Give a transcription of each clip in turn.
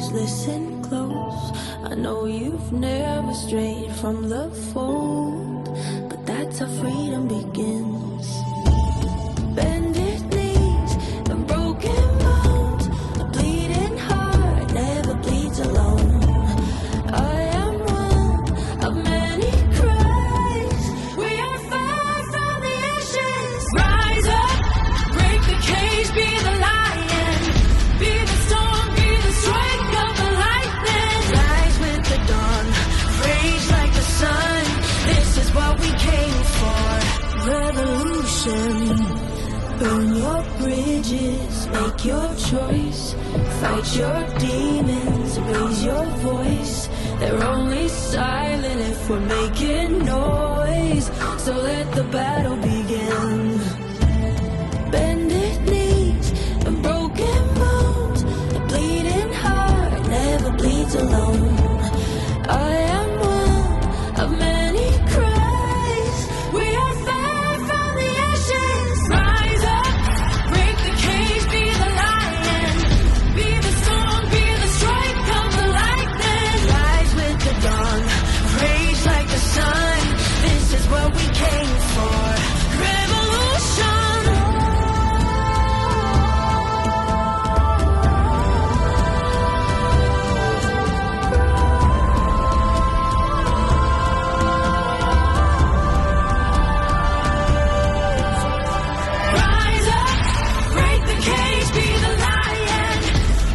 just listen close. I know you've never strayed from the fold, but that's how freedom begins. Bended knees and broken bones, a bleeding heart never bleeds alone. I am one of many cries. We are far from the ashes. Rise up, break the cage, be the lion, be the storm, be the strike of the lightning. Rise with the dawn, rage like the sun. This is what we came for. Revolution. Burn your bridges, make your choice. Fight your demons, raise your voice. They're only silent if we're making noise. So let the battle begin. Bended knees and broken bones, a bleeding heart never bleeds alone. I am one of many cries. We are far from the ashes. Rise up, break the cage, be the lion, be the storm, be the strike of the lightning. Rise with the dawn, rage like the sun. This is what we came for. Revolution. Rise up, break the cage, be the lion,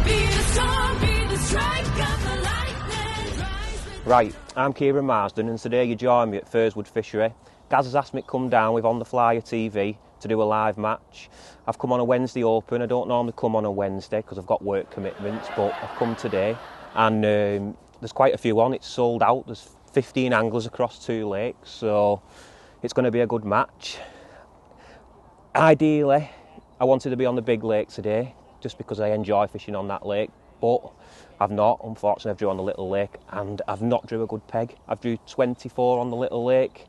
be the storm, be the strike of the lightning. Rise with Right, I'm Kieran Marsden and today you join me at Firswood Fishery. Gaz has asked me to come down with On The Flyer TV to do a live match. I've come on a Wednesday open. I don't normally come on a Wednesday because I've got work commitments, but I've come today and there's quite a few on. It's sold out. There's 15 anglers across 2 lakes, so it's going to be a good match. Ideally, I wanted to be on the big lake today just because I enjoy fishing on that lake, but I've not. Unfortunately, I've drew on the little lake and I've not drew a good peg. I've drew 24 on the little lake.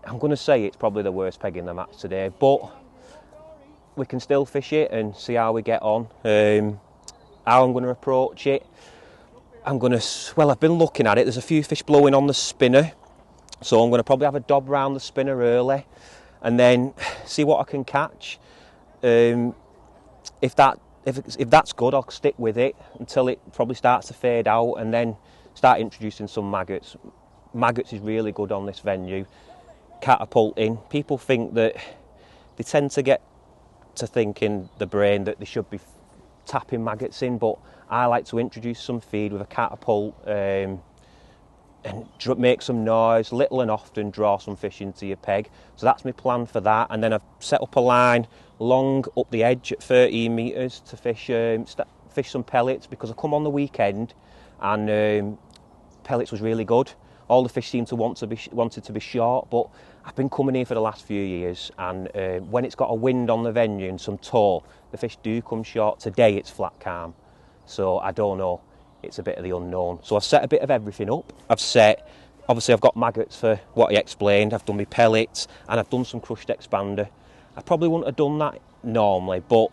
I'm going to say it's probably the worst peg in the match today, but we can still fish it and see how we get on. How I'm going to approach it, I've been looking at it. There's a few fish blowing on the spinner, so I'm going to probably have a dob round the spinner early and then see what I can catch. If that's good, I'll stick with it until it probably starts to fade out and then start introducing some maggots. Maggots is really good on this venue. Catapulting. People think that they tend to get to think in the brain that they should be tapping maggots in, but I like to introduce some feed with a catapult and make some noise, little and often draw some fish into your peg. So that's my plan for that, and then I've set up a line long up the edge at 13 metres to fish some pellets, because I come on the weekend and pellets was really good. All the fish seemed to wanted to be short, but I've been coming here for the last few years, and when it's got a wind on the venue and some tow, the fish do come short. Today it's flat calm, so I don't know. It's a bit of the unknown. So I've set a bit of everything up. Obviously I've got maggots for what he explained. I've done my pellets and I've done some crushed expander. I probably wouldn't have done that normally, but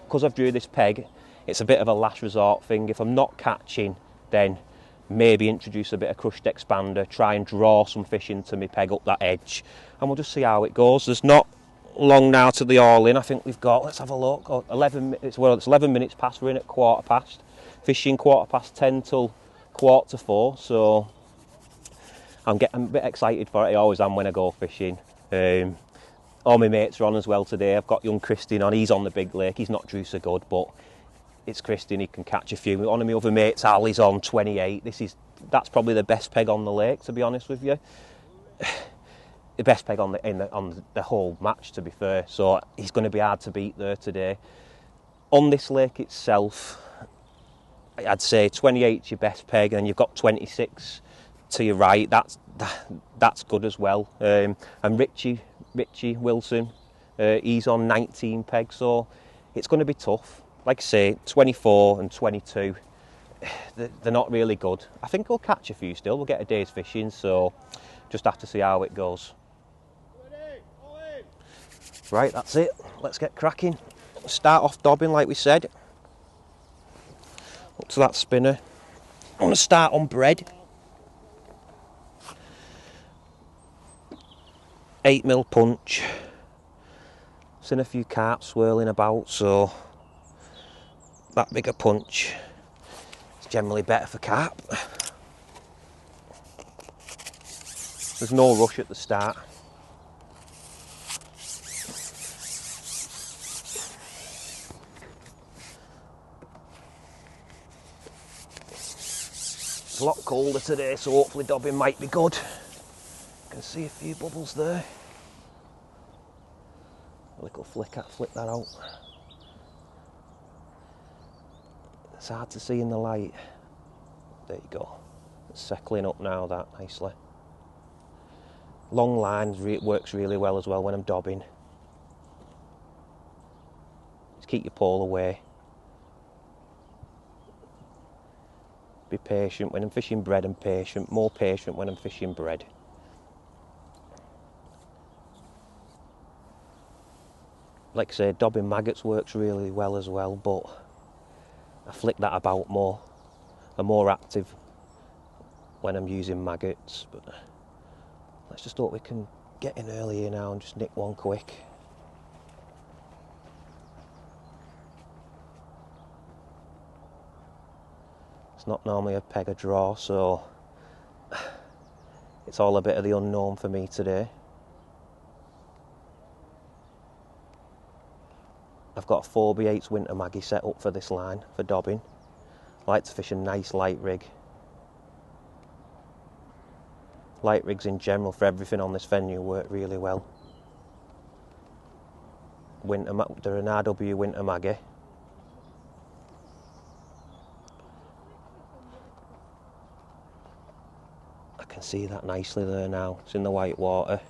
because I've drew this peg, it's a bit of a last resort thing. If I'm not catching, then maybe introduce a bit of crushed expander, try and draw some fish into my peg up that edge, and we'll just see how it goes. There's not long now to the all-in. I think we've got, let's have a look, 11 minutes, well, it's 11 minutes past, we're in at 10:15. Fishing 10:15 till 3:45, so I'm a bit excited for it. I always am when I go fishing. All my mates are on as well today. I've got young Christian on. He's on the big lake. He's not drew so good, but it's Christian. He can catch a few. One of my other mates, Ali's on 28. That's probably the best peg on the lake, to be honest with you. The best peg on the whole match, to be fair. So he's going to be hard to beat there today. On this lake itself, I'd say 28 is your best peg, and you've got 26 to your right. That's good as well. And Richie Wilson, he's on 19 pegs, so it's going to be tough. Like I say, 24 and 22, they're not really good. I think we'll catch a few still. We'll get a day's fishing, so just have to see how it goes. Right, that's it. Let's get cracking. Start off dobbing like we said. Up to that spinner. I'm going to start on bread. 8mm punch. Seen a few carp swirling about, so that bigger punch is generally better for carp. There's no rush at the start. It's a lot colder today, so hopefully dobbing might be good. You can see a few bubbles there. A little flick that out. It's hard to see in the light. There you go. It's settling up now, that nicely. Long lines works really well as well when I'm dobbing. Just keep your pole away. Be patient when I'm fishing bread, and patient, more patient when I'm fishing bread. Like I say, dobbing maggots works really well as well, but I flick that about more. I'm more active when I'm using maggots, but let's just hope we can get in early here now and just nick one quick. It's not normally a peg or draw, so it's all a bit of the unknown for me today. I've got a 4x8 winter maggie set up for this line, for dobbing. I like to fish a nice light rig. Light rigs in general for everything on this venue work really well. They're an RW winter maggie. I can see that nicely there now. It's in the white water.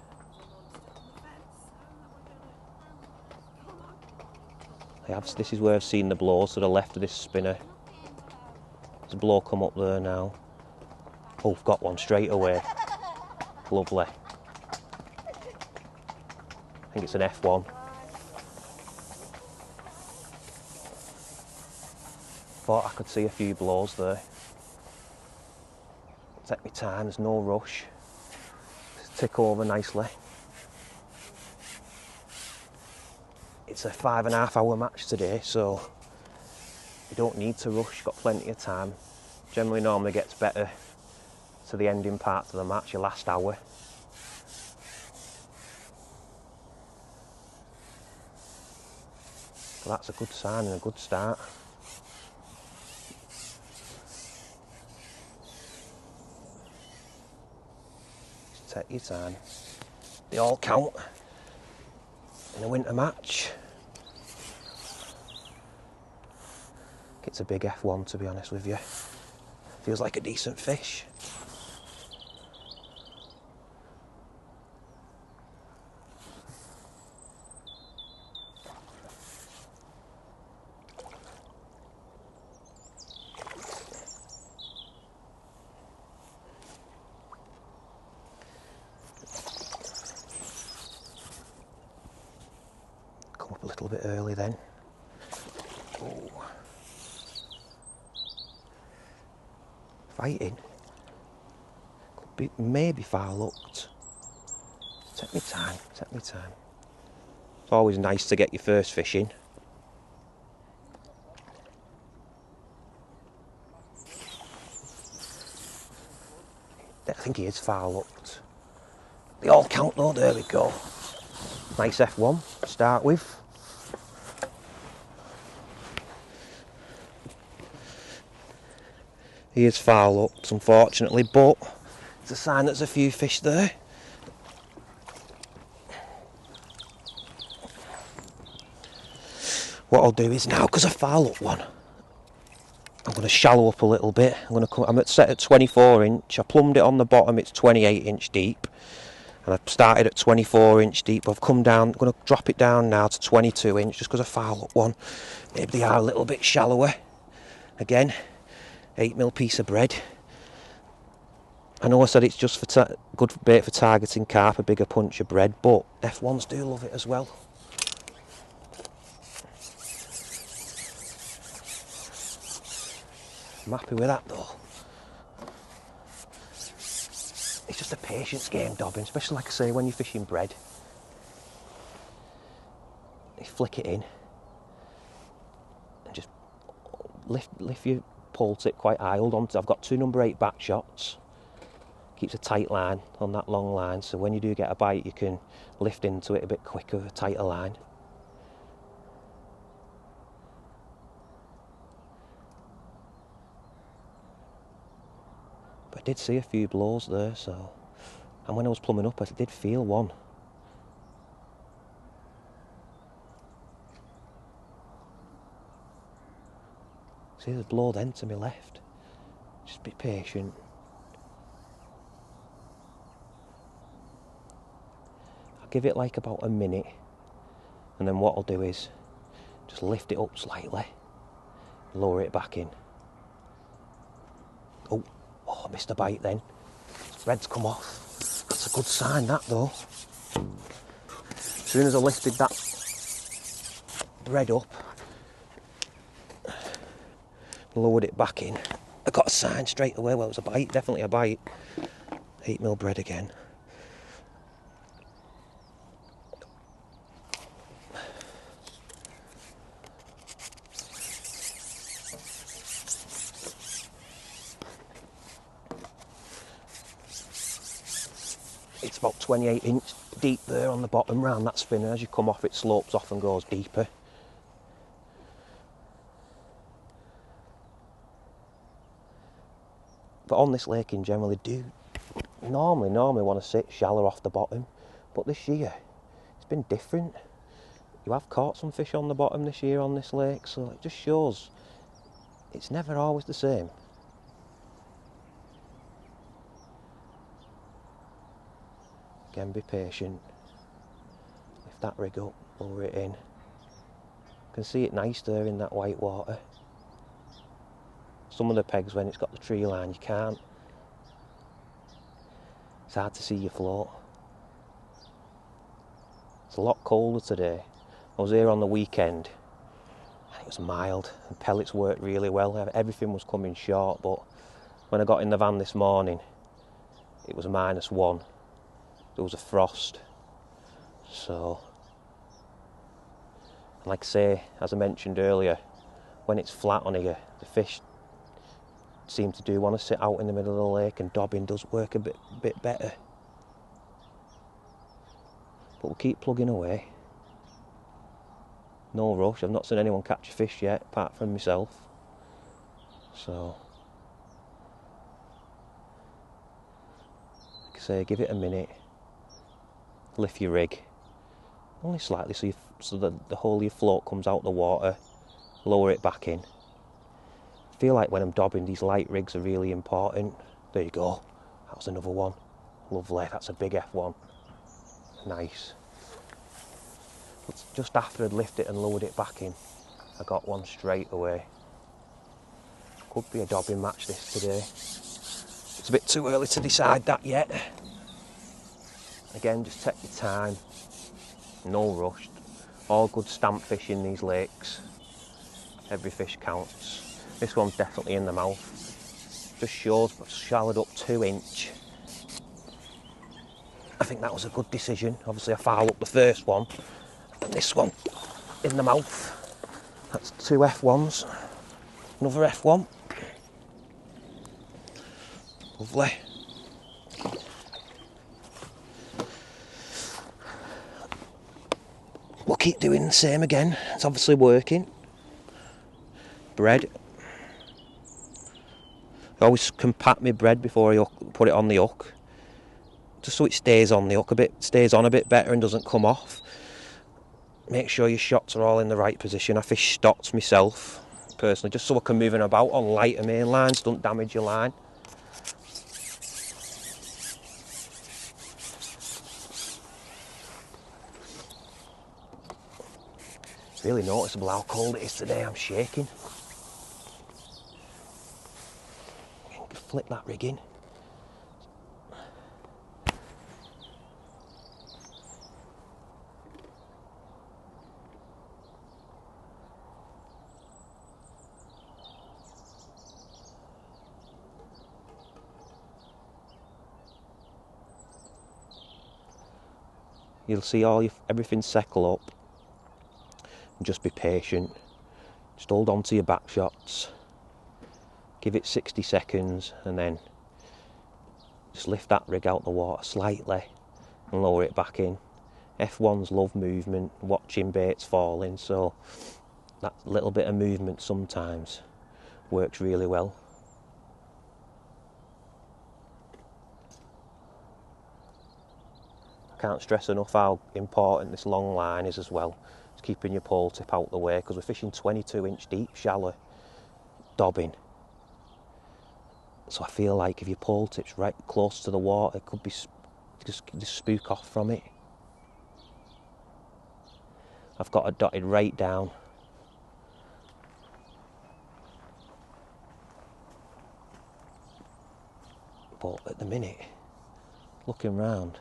This is where I've seen the blows to the left of this spinner. There's a blow come up there now. Oh, I've got one straight away. Lovely. I think it's an F1. Thought I could see a few blows there. Take my time, there's no rush. Just tick over nicely. It's a 5.5 hour match today, so you don't need to rush, got plenty of time. Generally normally gets better to the ending part of the match, your last hour. But that's a good sign and a good start. Just take your time. They all count in a winter match. It's a big F1, to be honest with you. Feels like a decent fish. Come up a little bit early then. Oh. Fighting. Could be, maybe far looked. Take me time, take me time. It's always nice to get your first fish in. I think he is far looked. They all count though, there we go. Nice F1 to start with. He is far looked, unfortunately, but it's a sign there's a few fish there. What I'll do is now, because I far looked one, I'm going to shallow up a little bit. I'm set at 24 inch. I plumbed it on the bottom, it's 28 inch deep. And I've started at 24 inch deep. I've come down, I'm going to drop it down now to 22 inch just because I far looked one. Maybe they are a little bit shallower. Again, 8mm piece of bread. I know I said it's just for good bait for targeting carp, a bigger punch of bread, but F1s do love it as well. I'm happy with that though. It's just a patience game, dobbing, especially like I say when you're fishing bread. You flick it in and just lift your pole tip quite high. Hold on to, I've got 2 number 8 back shots. Keeps a tight line on that long line, so when you do get a bite you can lift into it a bit quicker with a tighter line. But I did see a few blows there, so, and when I was plumbing up I did feel one. See, there's a blow then to my left. Just be patient. I'll give it like about a minute, and then what I'll do is just lift it up slightly, lower it back in. Oh, I missed a bite then. Thread's come off. That's a good sign, that though. As soon as I lifted that bread up, lowered it back in, I got a sign straight away. Well, it was a bite, definitely a bite. 8mm bread again. It's about 28 inch deep there on the bottom round that spinner. As you come off it slopes off and goes deeper. But on this lake in general, they do normally want to sit shallow off the bottom. But this year, it's been different. You have caught some fish on the bottom this year on this lake, so it just shows it's never always the same. Again, be patient. Lift that rig up, lower it in. You can see it nice there in that white water. Some of the pegs, when it's got the tree line, you can't. It's hard to see your float. It's a lot colder today. I was here on the weekend and it was mild and pellets worked really well. Everything was coming short, but when I got in the van this morning, it was -1. There was a frost. So, like I say, as I mentioned earlier, when it's flat on here, the fish seem to want to sit out in the middle of the lake, and dobbing does work a bit better. But we'll keep plugging away. No rush. I've not seen anyone catch a fish yet, apart from myself. So, like I say, give it a minute. Lift your rig, only slightly, so that the whole of your float comes out the water. Lower it back in. I feel like when I'm dobbing, these light rigs are really important. There you go. That was another one. Lovely. That's a big F1. Nice. But just after I'd lifted it and lowered it back in, I got one straight away. Could be a dobbing match this today. It's a bit too early to decide that yet. Again, just take your time. No rush. All good stamp fish in these lakes. Every fish counts. This one's definitely in the mouth. Just shows, but shallowed up 2 inch. I think that was a good decision. Obviously I foul up the first one, and this one in the mouth. That's 2 F1s. Another F1. Lovely. We'll keep doing the same again. It's obviously working. Bread. I always compact my bread before I put it on the hook, just so it stays on the hook stays on a bit better and doesn't come off. Make sure your shots are all in the right position. I fish stocks myself, personally, just so I can move them about on lighter main lines, don't damage your line. It's really noticeable how cold it is today. I'm shaking. Flip that rig in. You'll see everything settle up, and just be patient. Just hold on to your back shots, give it 60 seconds, and then just lift that rig out the water slightly and lower it back in. F1s love movement, watching baits falling, so that little bit of movement sometimes works really well. I can't stress enough how important this long line is as well. It's keeping your pole tip out the way, because we're fishing 22-inch deep, shallow dobbing. So I feel like if your pole tip's right close to the water, it could be just spook off from it. I've got it dotted right down. But at the minute, looking round,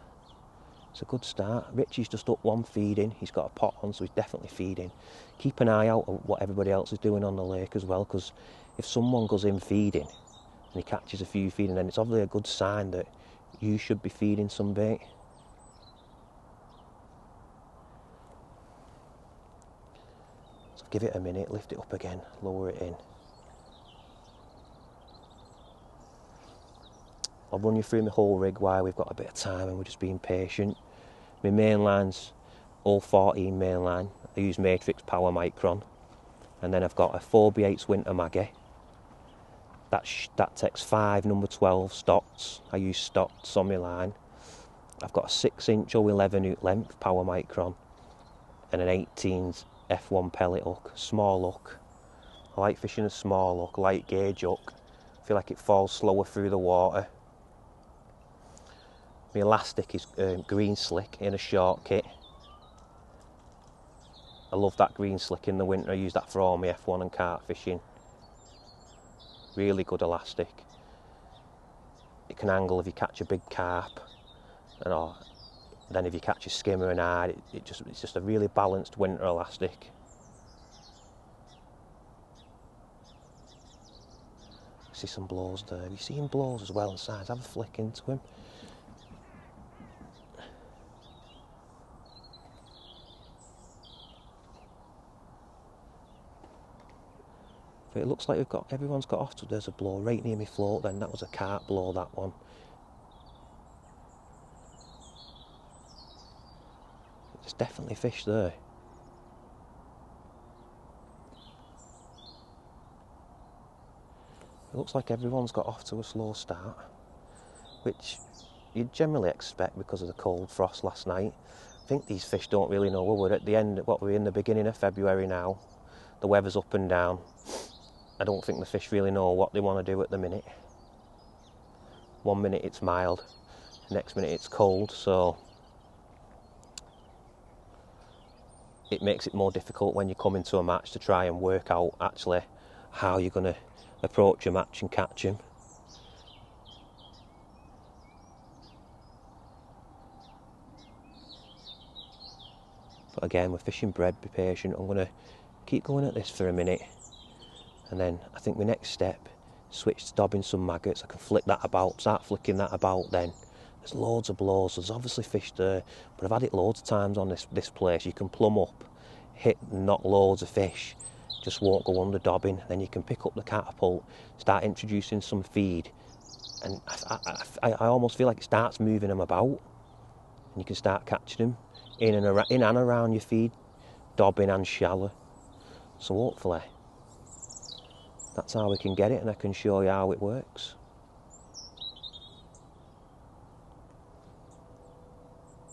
it's a good start. Richie's just up one feeding. He's got a pot on, so he's definitely feeding. Keep an eye out on what everybody else is doing on the lake as well, because if someone goes in feeding and he catches a few feeding, then it's obviously a good sign that you should be feeding some bait. So give it a minute, lift it up again, lower it in. I'll run you through my whole rig while we've got a bit of time and we're just being patient. My main line's all 14 main line. I use Matrix Power Micron. And then I've got a 4x8 Winter Maggie. That takes 5 number 12 stocks. I use stocks on my line. I've got a 6-inch or 11-hook length Power Micron and an 18's F1 pellet hook, small hook. I like fishing a small hook, light gauge hook. I feel like it falls slower through the water. My elastic is green slick in a short kit. I love that green slick in the winter. I use that for all my F1 and carp fishing. Really good elastic. It can angle if you catch a big carp, and then if you catch a skimmer and hard, it's just a really balanced winter elastic. I see some blows there. Have you seen blows as well on sides? Have a flick into him. But it looks like everyone's got off to. There's a blow right near me float then. That was a carp blow, that one. There's definitely fish there. It looks like everyone's got off to a slow start, which you'd generally expect because of the cold frost last night. I think these fish don't really know. We're at the end, we're in the beginning of February now. The weather's up and down. I don't think the fish really know what they want to do at the minute. 1 minute it's mild, the next minute it's cold, so it makes it more difficult when you come into a match to try and work out actually how you're going to approach a match and catch him. But again, we're fishing bread, be patient. I'm going to keep going at this for a minute. And then I think my next step, switch to dobbing some maggots. I can flick that about, start flicking that about then. There's loads of blows, there's obviously fish there, but I've had it loads of times on this place. You can plumb up, hit and knock loads of fish, just won't go under dobbing. Then you can pick up the catapult, start introducing some feed, and I almost feel like it starts moving them about, and you can start catching them in and around your feed, dobbing and shallow. So hopefully that's how we can get it, and I can show you how it works.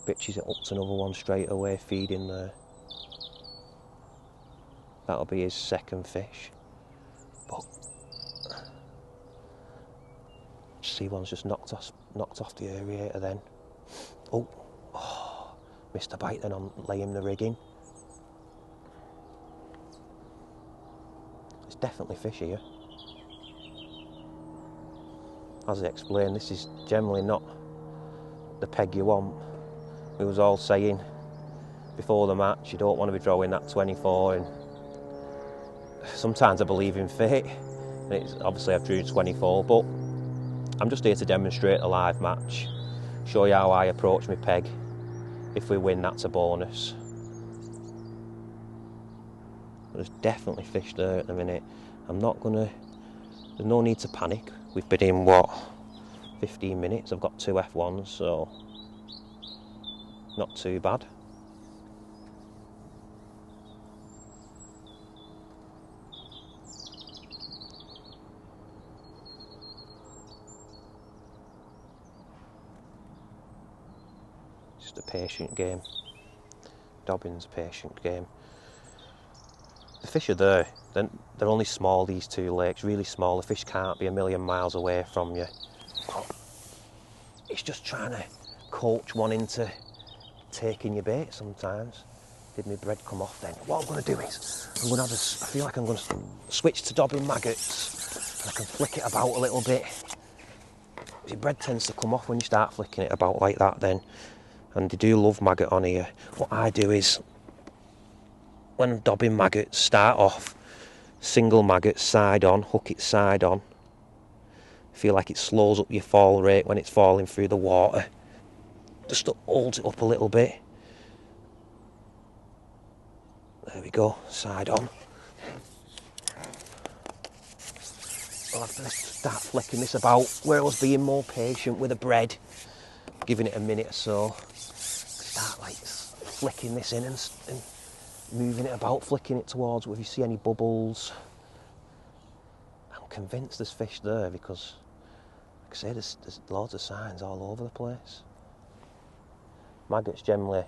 Bitches it up to another one straight away, feeding there. That'll be his second fish. But see, one's just knocked off the aerator then. Oh, missed a bite then on laying the rig in. Definitely fish here. As I explained, this is generally not the peg you want. We was all saying before the match, you don't want to be drawing that 24, and sometimes I believe in fate. Obviously I've drew 24, but I'm just here to demonstrate a live match, show you how I approach my peg, If we win, that's a bonus. There's definitely fish there at the minute. There's no need to panic. We've been in, 15 minutes. I've got 2 F1s, so not too bad. Just a patient game. Dobbing's a patient game. The fish are there. They're only small, these 2 lakes, really small. The fish can't be a million miles away from you. It's just trying to coach one into taking your bait sometimes. Did my bread come off then? What I'm going to do is, I feel like I'm going to switch to dobbing maggots, and I can flick it about a little bit. Your bread tends to come off when you start flicking it about like that then, and they do love maggot on here. What I do is, when dobbing maggots, start off single maggot side on, hook it side on. Feel like it slows up your fall rate when it's falling through the water. Just holds it up a little bit. There we go, side on. I'll have to start flicking this about, where I was being more patient with the bread, giving it a minute or so. Start like flicking this in and moving it about, flicking it towards if you see any bubbles. I'm convinced there's fish there because, like I say, there's loads of signs all over the place. Maggots generally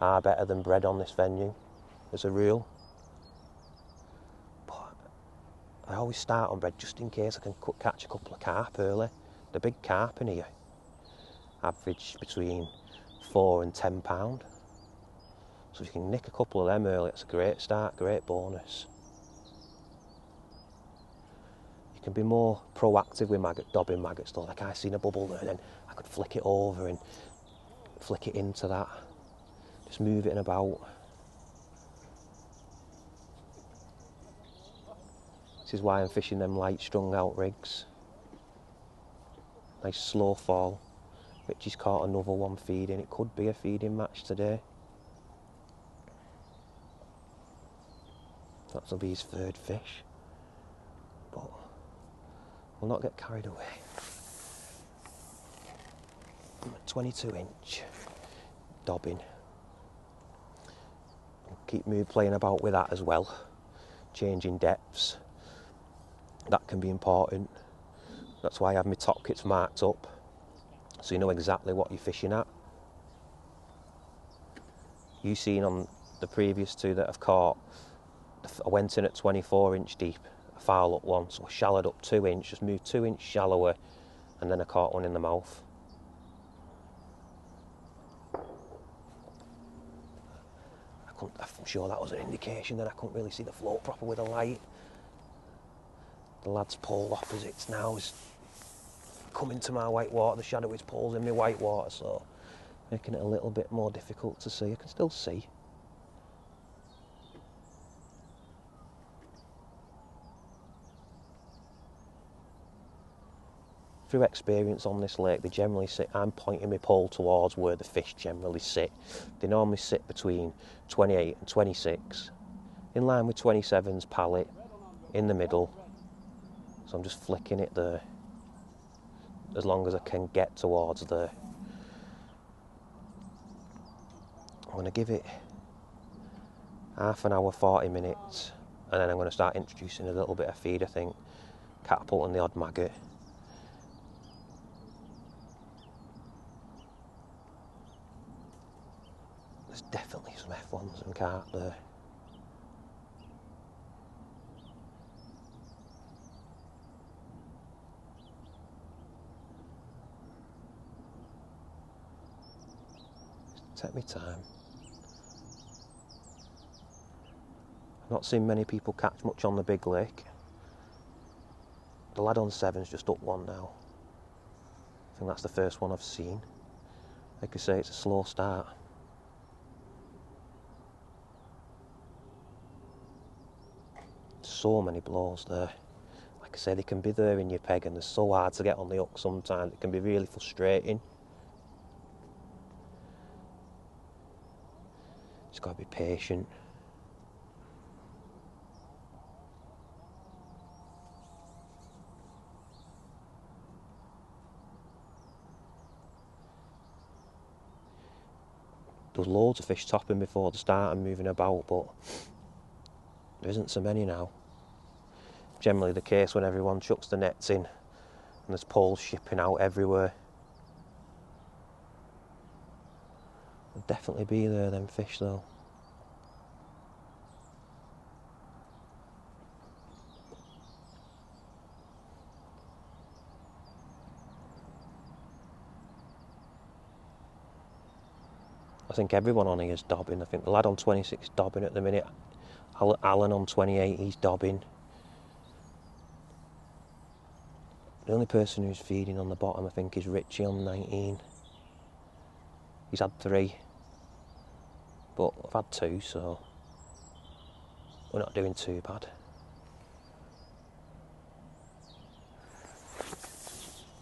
are better than bread on this venue, as a rule. But I always start on bread just in case I can catch a couple of carp early. The big carp in here average between £4 and £10. So if you can nick a couple of them early, it's a great start, great bonus. You can be more proactive with dobbing maggots though. Like I seen a bubble there, then I could flick it over and flick it into that. Just move it about. This is why I'm fishing them light strung out rigs. Nice slow fall. Richie's caught another one feeding. It could be a feeding match today. That'll be his 3rd fish. But we'll not get carried away. I'm at 22-inch dobbing. Keep playing about with that as well. Changing depths. That can be important. That's why I have my top kits marked up, so you know exactly what you're fishing at. You've seen on the previous 2 that I've caught, I went in at 24-inch deep, a foul up one, so I shallowed up 2 inch, just moved 2 inch shallower, and then I caught one in the mouth. I'm sure that was an indication that I couldn't really see the float proper with the light. The lad's pole opposites now is coming to my white water. The shadow of his pole's in my white water, so making it a little bit more difficult to see. I can still see. Through experience on this lake, they generally sit, I'm pointing my pole towards where the fish generally sit. They normally sit between 28 and 26, in line with 27's pallet, in the middle. So I'm just flicking it there, as long as I can get towards there. I'm going to give it half an hour, 40 minutes, and then I'm going to start introducing a little bit of feed, I think, catapult and the odd maggot. There's definitely some F1s and carp there. Take me time. I've not seen many people catch much on the big lake. The lad on 7's just up one now. I think that's the first one I've seen. Like I say, it's a slow start. So many blows there. Like I say, they can be there in your peg and they're so hard to get on the hook sometimes. It can be really frustrating. Just got to be patient. There was loads of fish topping before the start and moving about, but there isn't so many now. Generally the case when everyone chucks the nets in and there's poles shipping out everywhere. There'll definitely be there, them fish though. I think everyone on here is dobbing. I think the lad on 26 is dobbing at the minute. Alan on 28, he's dobbing. The only person who's feeding on the bottom, I think, is Richie on 19. He's had 3, but I've had 2, so we're not doing too bad.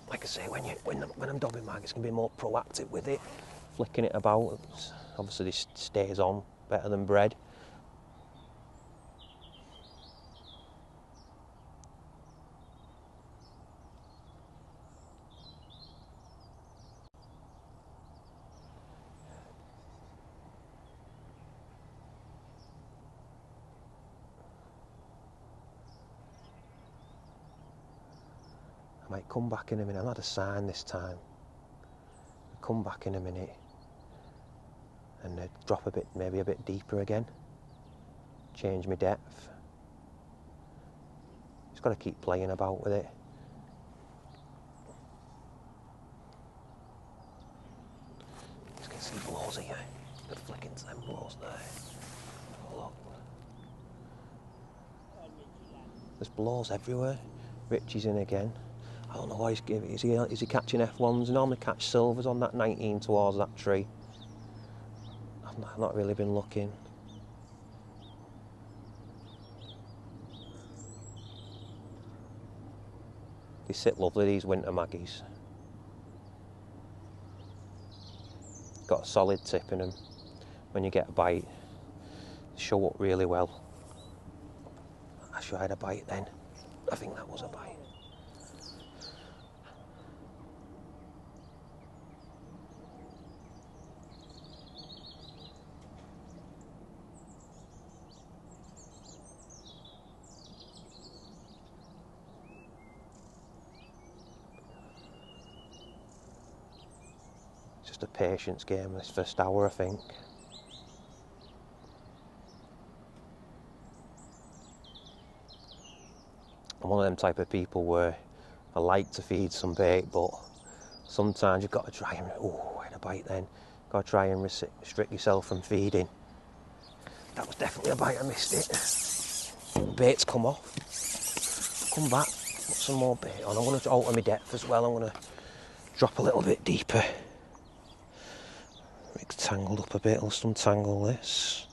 Like I say, when I'm dobbing maggots, can be more proactive with it, flicking it about. Obviously, this stays on better than bread. I might come back in a minute. I've had a sign this time. I'll come back in a minute and drop a bit, maybe a bit deeper again. Change my depth. Just got to keep playing about with it. Just get some blows here. Good flick into them blows there. Oh, look. There's blows everywhere. Richie's in again. I don't know why he's giving. Is he catching F1s? He normally catch silvers on that 19 towards that tree. I've not really been looking. They sit lovely, these winter maggies. Got a solid tip in them. When you get a bite, they show up really well. I should have had a bite then. I think that was a bite. Just a patience game this first hour, I think. I'm one of them type of people where I like to feed some bait, but sometimes you've got to try and, oh, I had a bite then. Got to try and restrict yourself from feeding. That was definitely a bite, I missed it. Bait's come off. Come back, put some more bait on. I'm going to alter my depth as well. I'm going to drop a little bit deeper. It's tangled up a bit, let's untangle this.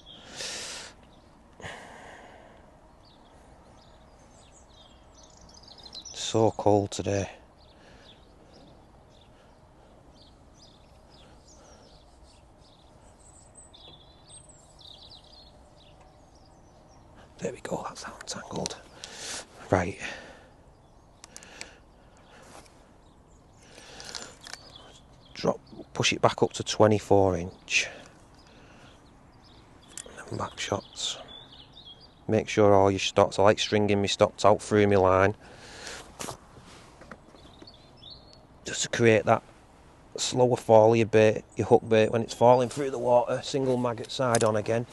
So cold today. There we go, that's that untangled. Right. Push it back up to 24 inch. And then back shots. Make sure all your stocks, I like stringing my stocks out through my line. Just to create that slower fall of your bait, your hook bait, when it's falling through the water. Single maggot side on again.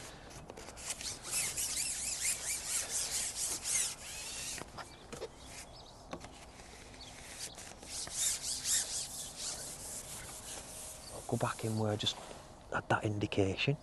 I'll go back in where I just had that indication.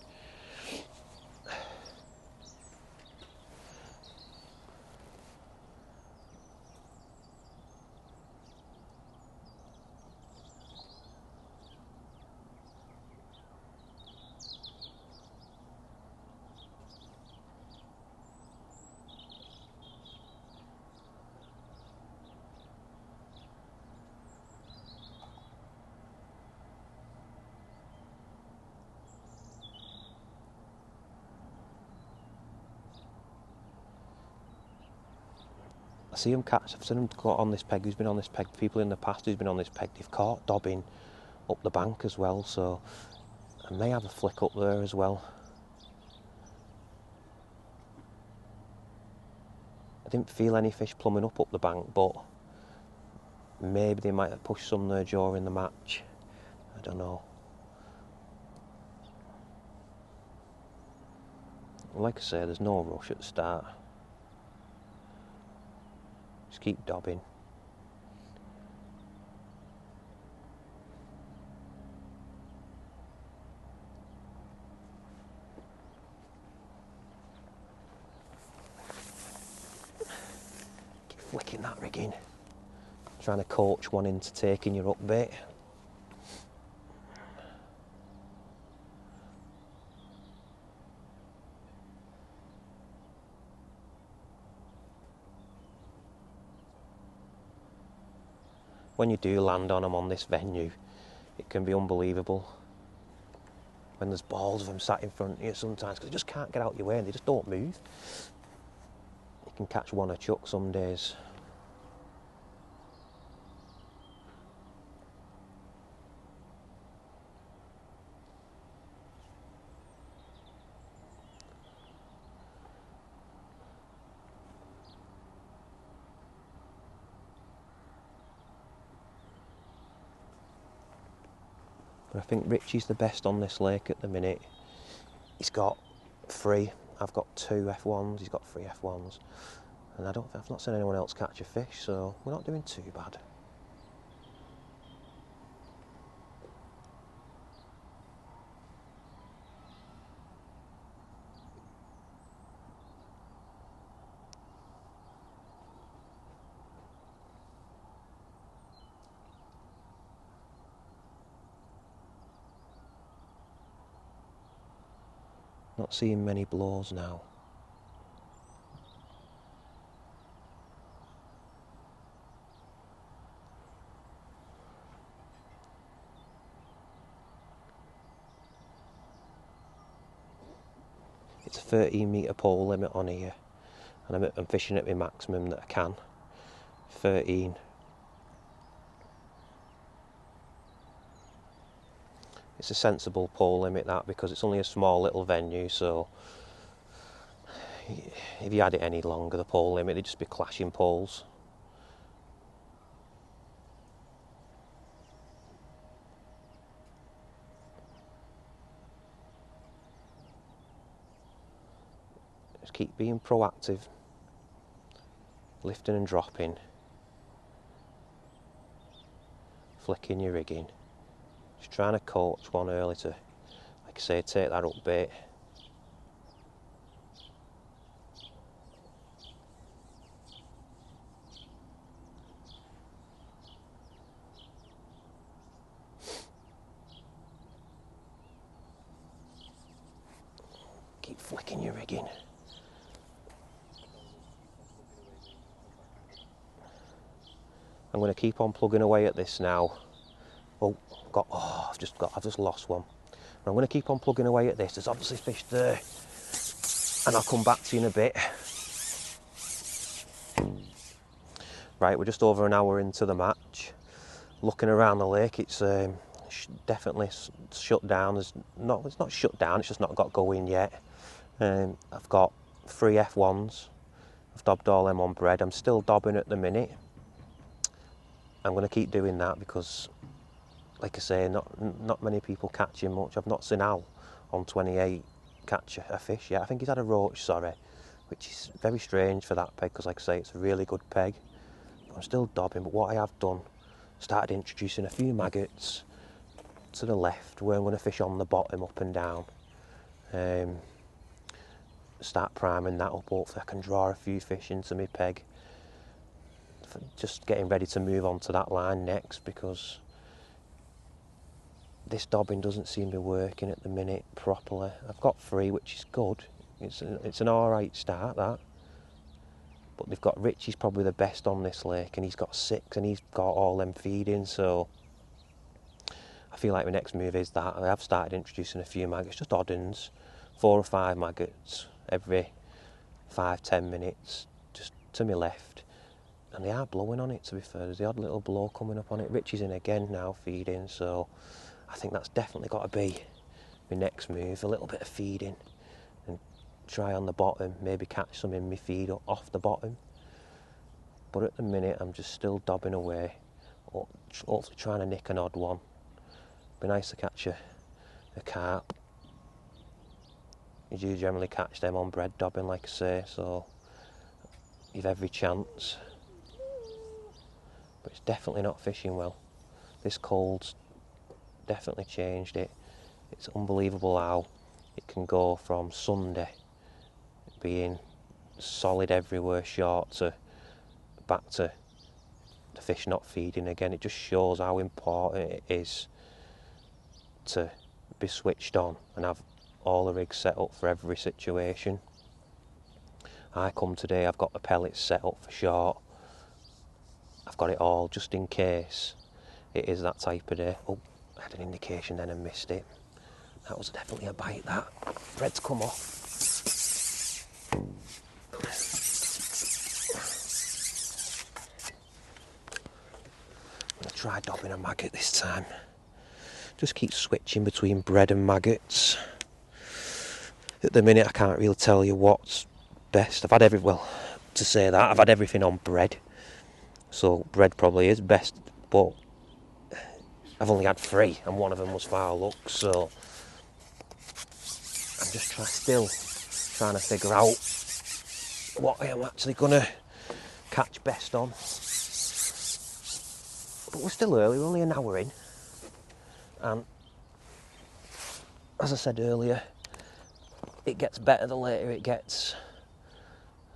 see them catch, I've seen them caught on this peg, who's been on this peg, people in the past who's been on this peg, they've caught dobbing up the bank as well, so I may have a flick up there as well. I didn't feel any fish plumbing up the bank, but maybe they might have pushed some there during the match. I don't know. Like I say, there's no rush at the start. Just keep dobbing. Keep flicking that rigging. Trying to coach one into taking your up bait. When you do land on them on this venue, it can be unbelievable. When there's balls of them sat in front of you sometimes, because they just can't get out your way and they just don't move. You can catch one a chuck some days. But I think Richie's the best on this lake at the minute. He's got 3, I've got 2 F1s, he's got 3 F1s. And I've not seen anyone else catch a fish, so we're not doing too bad. Not seeing many blows now. It's a 13-metre pole limit on here, and I'm fishing at my maximum that I can. 13. It's a sensible pole limit, that, because it's only a small little venue, so if you had it any longer, the pole limit, it'd just be clashing poles. Just keep being proactive, lifting and dropping, flicking your rigging. Just trying to coach one early to, like I say, take that up bait. Keep flicking your rigging. I'm going to keep on plugging away at this now. I've just lost one. I'm going to keep on plugging away at this. There's obviously fish there, and I'll come back to you in a bit. Right, we're just over an hour into the match. Looking around the lake, it's definitely shut down. It's not shut down. It's just not got going yet. I've got 3 F1s. I've dobbed all them on bread. I'm still dobbing at the minute. I'm going to keep doing that because, like I say, not many people catching much. I've not seen Al on 28 catch a fish yet. I think he's had a roach, sorry, which is very strange for that peg because, like I say, it's a really good peg. I'm still dobbing, but what I have done, started introducing a few maggots to the left where I'm going to fish on the bottom up and down. Start priming that up, hopefully I can draw a few fish into my peg. Just getting ready to move on to that line next because this dobbing doesn't seem to be working at the minute properly. I've got 3, which is good. It's an alright start, that. But they've got Richie's probably the best on this lake, and he's got 6, and he's got all them feeding, so I feel like my next move is that. I have started introducing a few maggots, just odd uns, 4 or 5 maggots every 5-10 minutes, just to my left. And they are blowing on it, to be fair. There's the odd little blow coming up on it. Richie's in again now, feeding, so I think that's definitely got to be my next move. A little bit of feeding and try on the bottom, maybe catch some in my feed off the bottom. But at the minute, I'm just still dobbing away, hopefully trying to nick an odd one. Be nice to catch a carp. You do generally catch them on bread dobbing, like I say, so you've every chance. But it's definitely not fishing well. This cold's definitely changed it. It's unbelievable how it can go from Sunday being solid everywhere, short, to back to the fish not feeding again. It just shows how important it is to be switched on and have all the rigs set up for every situation. I come today, I've got the pellets set up for short. I've got it all just in case it is that type of day. Oh, I had an indication then and missed it. That was definitely a bite, that. Bread's come off. I'm going to try dobbing a maggot this time. Just keep switching between bread and maggots. At the minute I can't really tell you what's best. I've had everything on bread. So bread probably is best, but I've only had 3 and one of them was foul luck, so I'm just trying to figure out what I am actually going to catch best on. But we're still early, we're only an hour in, and as I said earlier, it gets better the later it gets.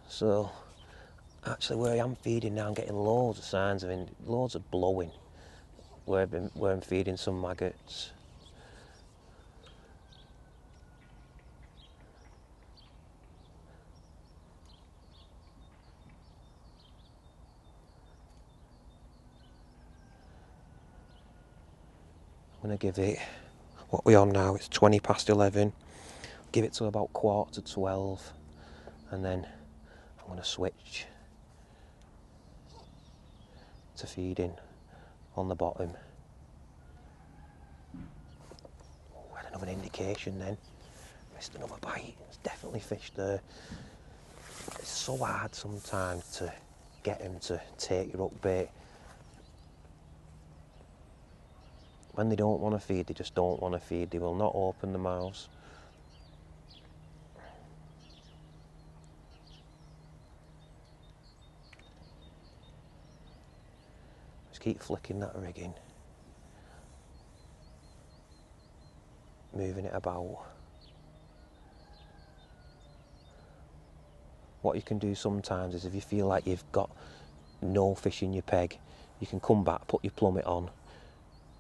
So actually, where I am feeding now, I'm getting loads of signs of loads of blowing where I'm feeding some maggots. I'm going to give it, what we're on now, it's 20 past 11. Give it to about 11:45, and then I'm going to switch to feeding on the bottom. Oh, I had another indication then. Missed another bite. It's definitely fish there. It's so hard sometimes to get them to take your hook bait. When they don't want to feed, they just don't want to feed. They will not open their mouths. Just keep flicking that rigging. Moving it about. What you can do sometimes is if you feel like you've got no fish in your peg, you can come back, put your plummet on,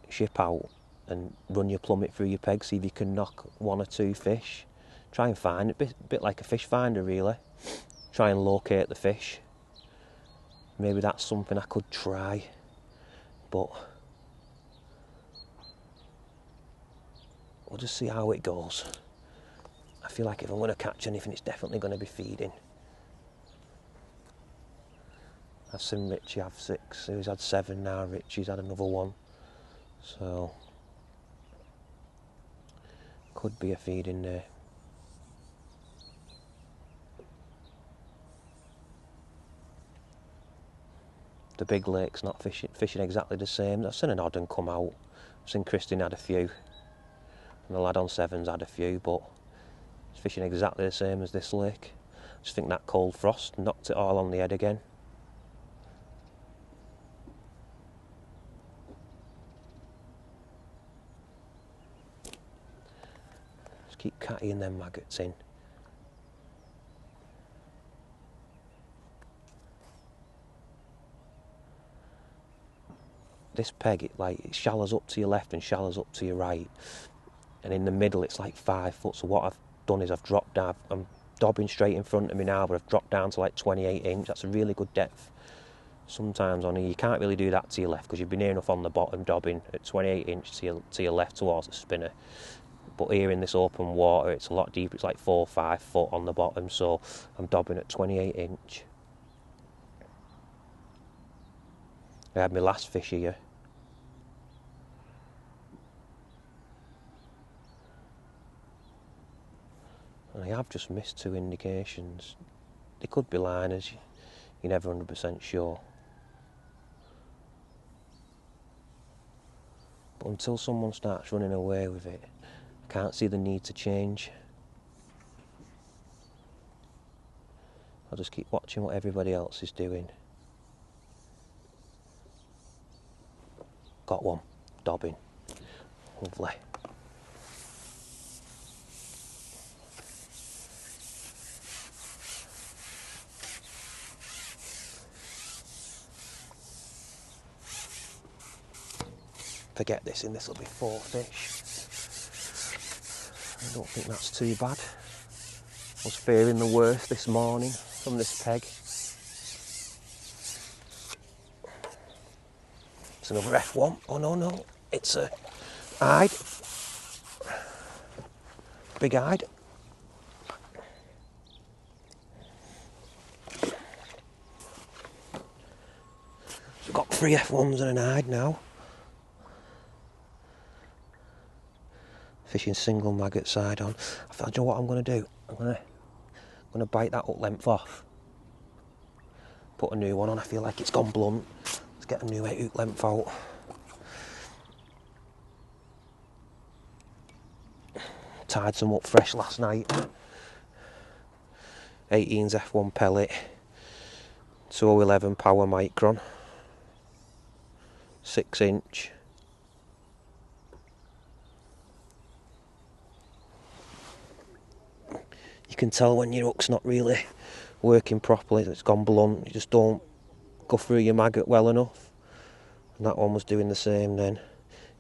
ship out and run your plummet through your peg, see if you can knock 1 or 2 fish. Try and find it, a bit like a fish finder really. Try and locate the fish. Maybe that's something I could try, but we'll just see how it goes. I feel like if I'm going to catch anything, it's definitely going to be feeding. I've seen Richie have 6, he's had 7 now, Richie's had another 1. So, could be a feed in there. The big lake's not fishing exactly the same. I've seen an odd one come out. I've seen Christine had a few. And the lad on 7's had a few, but it's fishing exactly the same as this lake. I just think that cold frost knocked it all on the head again. Keep cattying them maggots in. This peg, it shallows up to your left and shallows up to your right, and in the middle it's like 5 foot. So what I've done is I've dropped down. I'm dobbing straight in front of me now, but I've dropped down to like 28 inch. That's a really good depth. Sometimes on here you can't really do that to your left because you'd be near enough on the bottom dobbing at 28 inch to your left towards the spinner. But here in this open water, it's a lot deeper. It's like 4 or 5 foot on the bottom, so I'm dobbing at 28 inch. I had my last fish here. And I have just missed 2 indications. They could be liners, you're never 100% sure. But until someone starts running away with it, I can't see the need to change. I'll just keep watching what everybody else is doing. Got one, dobbing. Lovely. Forget this, and this will be 4 fish. I don't think that's too bad. I was fearing the worst this morning from this peg. It's another F1. Oh no, it's a hide. Big hide. So we've got 3 F1s and an hide now. Fishing single maggot side on. I thought, do you know what I'm going to do? I'm going to bite that up length off. Put a new one on. I feel like it's gone blunt. Let's get a new 8 hook length out. Tied some up fresh last night. 18's F1 pellet. 211 power micron. 6 inch. You can tell when your hook's not really working properly, it's gone blunt. You just don't go through your maggot well enough. And that one was doing the same then.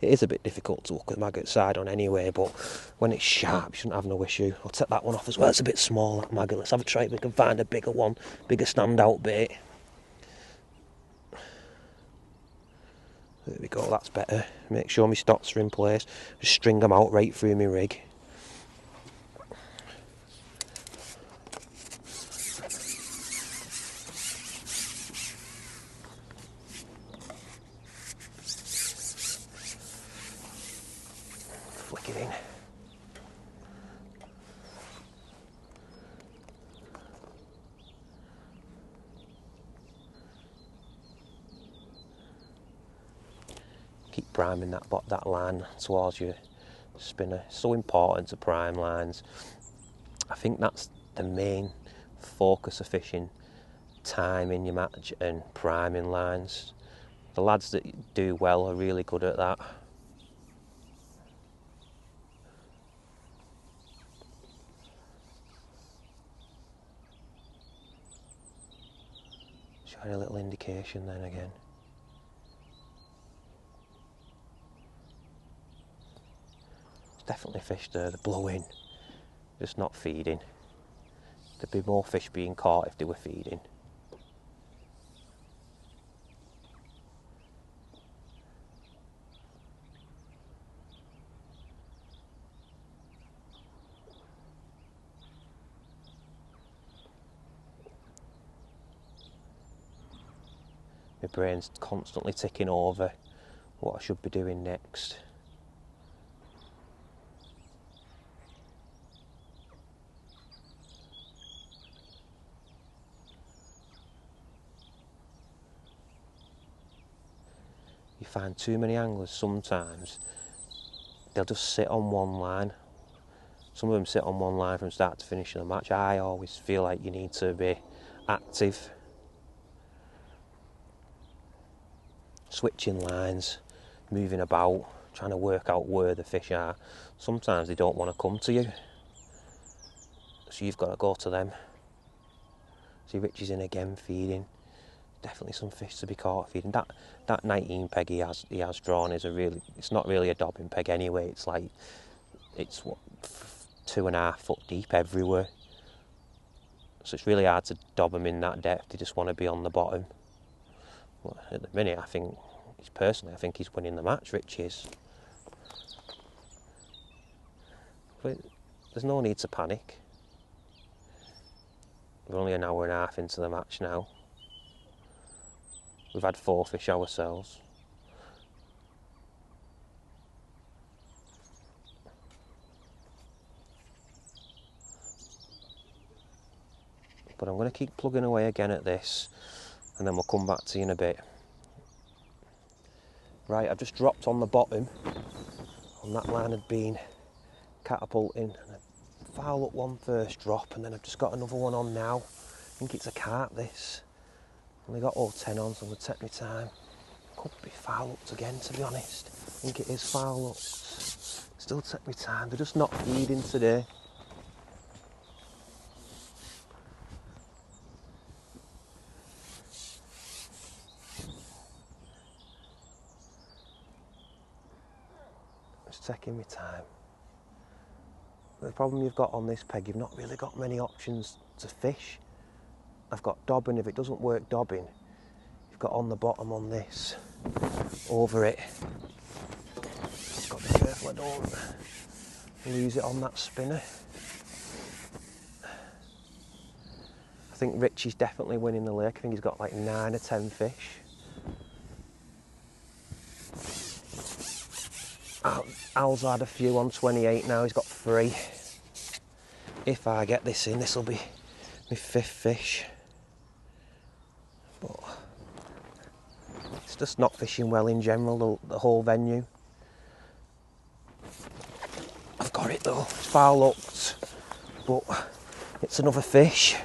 It is a bit difficult to hook a maggot side on anyway, but when it's sharp, you shouldn't have no issue. I'll take that one off as well. It's a bit small, that maggot. Let's have a try if we can find a bigger one, bigger standout bait. There we go, that's better. Make sure my stocks are in place. Just string them out right through my rig. Flick it in. Keep priming that line towards your spinner. It's so important to prime lines. I think that's the main focus of fishing, timing your match and priming lines. The lads that do well are really good at that. Showing a little indication then again. Definitely fish there, they're blowing, just not feeding. There'd be more fish being caught if they were feeding. My brain's constantly ticking over what I should be doing next. You find too many anglers sometimes, they'll just sit on one line. Some of them sit on one line from start to finish of the match. I always feel like you need to be active. Switching lines, moving about, trying to work out where the fish are. Sometimes they don't want to come to you, so you've got to go to them. See, Rich is in again feeding. Definitely some fish to be caught feeding. That 19 peg he has drawn is it's not really a dobbing peg anyway. It's like, it's what, 2.5 foot deep everywhere. So it's really hard to dob them in that depth. They just want to be on the bottom. Well, at the minute, I think he's winning the match, Rich is. But there's no need to panic. We're only an hour and a half into the match now. We've had 4 fish ourselves. But I'm going to keep plugging away again at this, and then we'll come back to you in a bit. Right, I've just dropped on the bottom. On that line had been catapulting, and I foul up one first drop, and then I've just got another one on now. I think it's a carp, this. Only got all 10 on, so I'm going to take my time. Could be foul ups again, to be honest. I think it is foul ups. Still take my time, they're just not feeding today. Just taking my time. The problem you've got on this peg, you've not really got many options to fish. I've got dobbing. If it doesn't work dobbing, you've got on the bottom on this, over it. Just got to be careful I don't lose it on that spinner. I think Richie's definitely winning the lake. I think he's got like 9 or 10 fish. Al's had a few on 28 now, he's got 3. If I get this in, this will be my 5th fish. But it's just not fishing well in general, the whole venue. I've got it though, it's foul hooked, but it's another fish.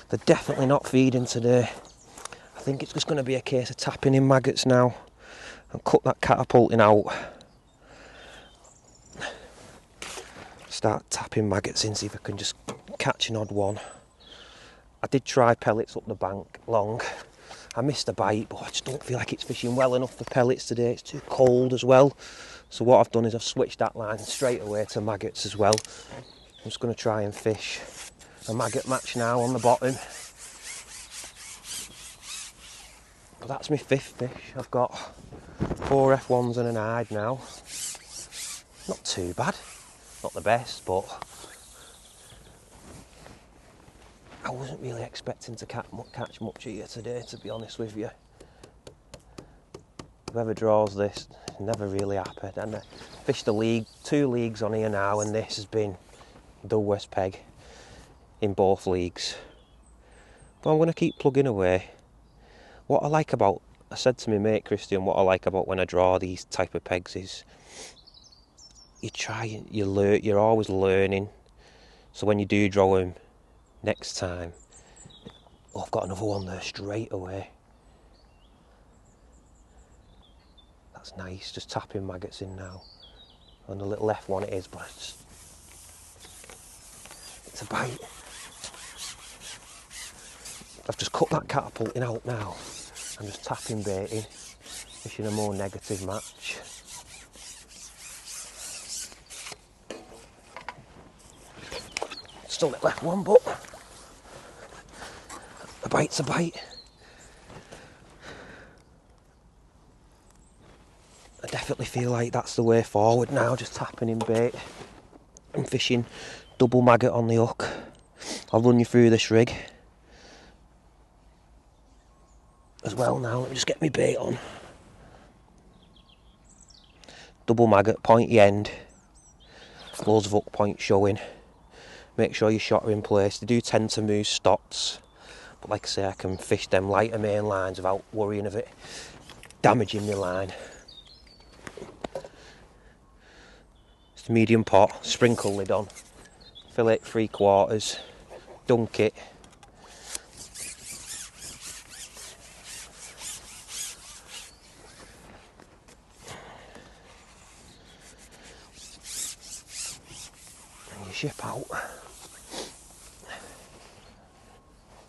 They're definitely not feeding today. I think it's just going to be a case of tapping in maggots now and cut that catapulting out. Start tapping maggots in, see if I can just catch an odd one. I did try pellets up the bank long. I missed a bite, but I just don't feel like it's fishing well enough for pellets today. It's too cold as well. So what I've done is I've switched that line straight away to maggots as well. I'm just going to try and fish a maggot match now on the bottom. But that's my 5th fish. I've got 4 F1s and an hide now. Not too bad. Not the best, but I wasn't really expecting to catch much here today, to be honest with you. Whoever draws this, never really happy. And I fished the league, 2 leagues on here now, and this has been the worst peg in both leagues. But I'm going to keep plugging away. What I like about, I said to my mate Christian, what I like about when I draw these type of pegs is you're always learning. So when you do draw them next time, oh, I've got another one there straight away. That's nice, just tapping maggots in now. On the little left one it is, but it's a bite. I've just cut that catapulting out now. I'm just tapping baiting, fishing a more negative match. Still got left one, but a bite's a bite. I definitely feel like that's the way forward now, just tapping in bait and fishing double maggot on the hook. I'll run you through this rig as well now. Let me just get my bait on. Double maggot, pointy end, loads of hook points showing. Make sure your shot are in place. They do tend to move stops, but like I say, I can fish them lighter main lines without worrying of it damaging my line. It's a medium pot, sprinkle lid on, fill it 3/4, dunk it. And you ship out.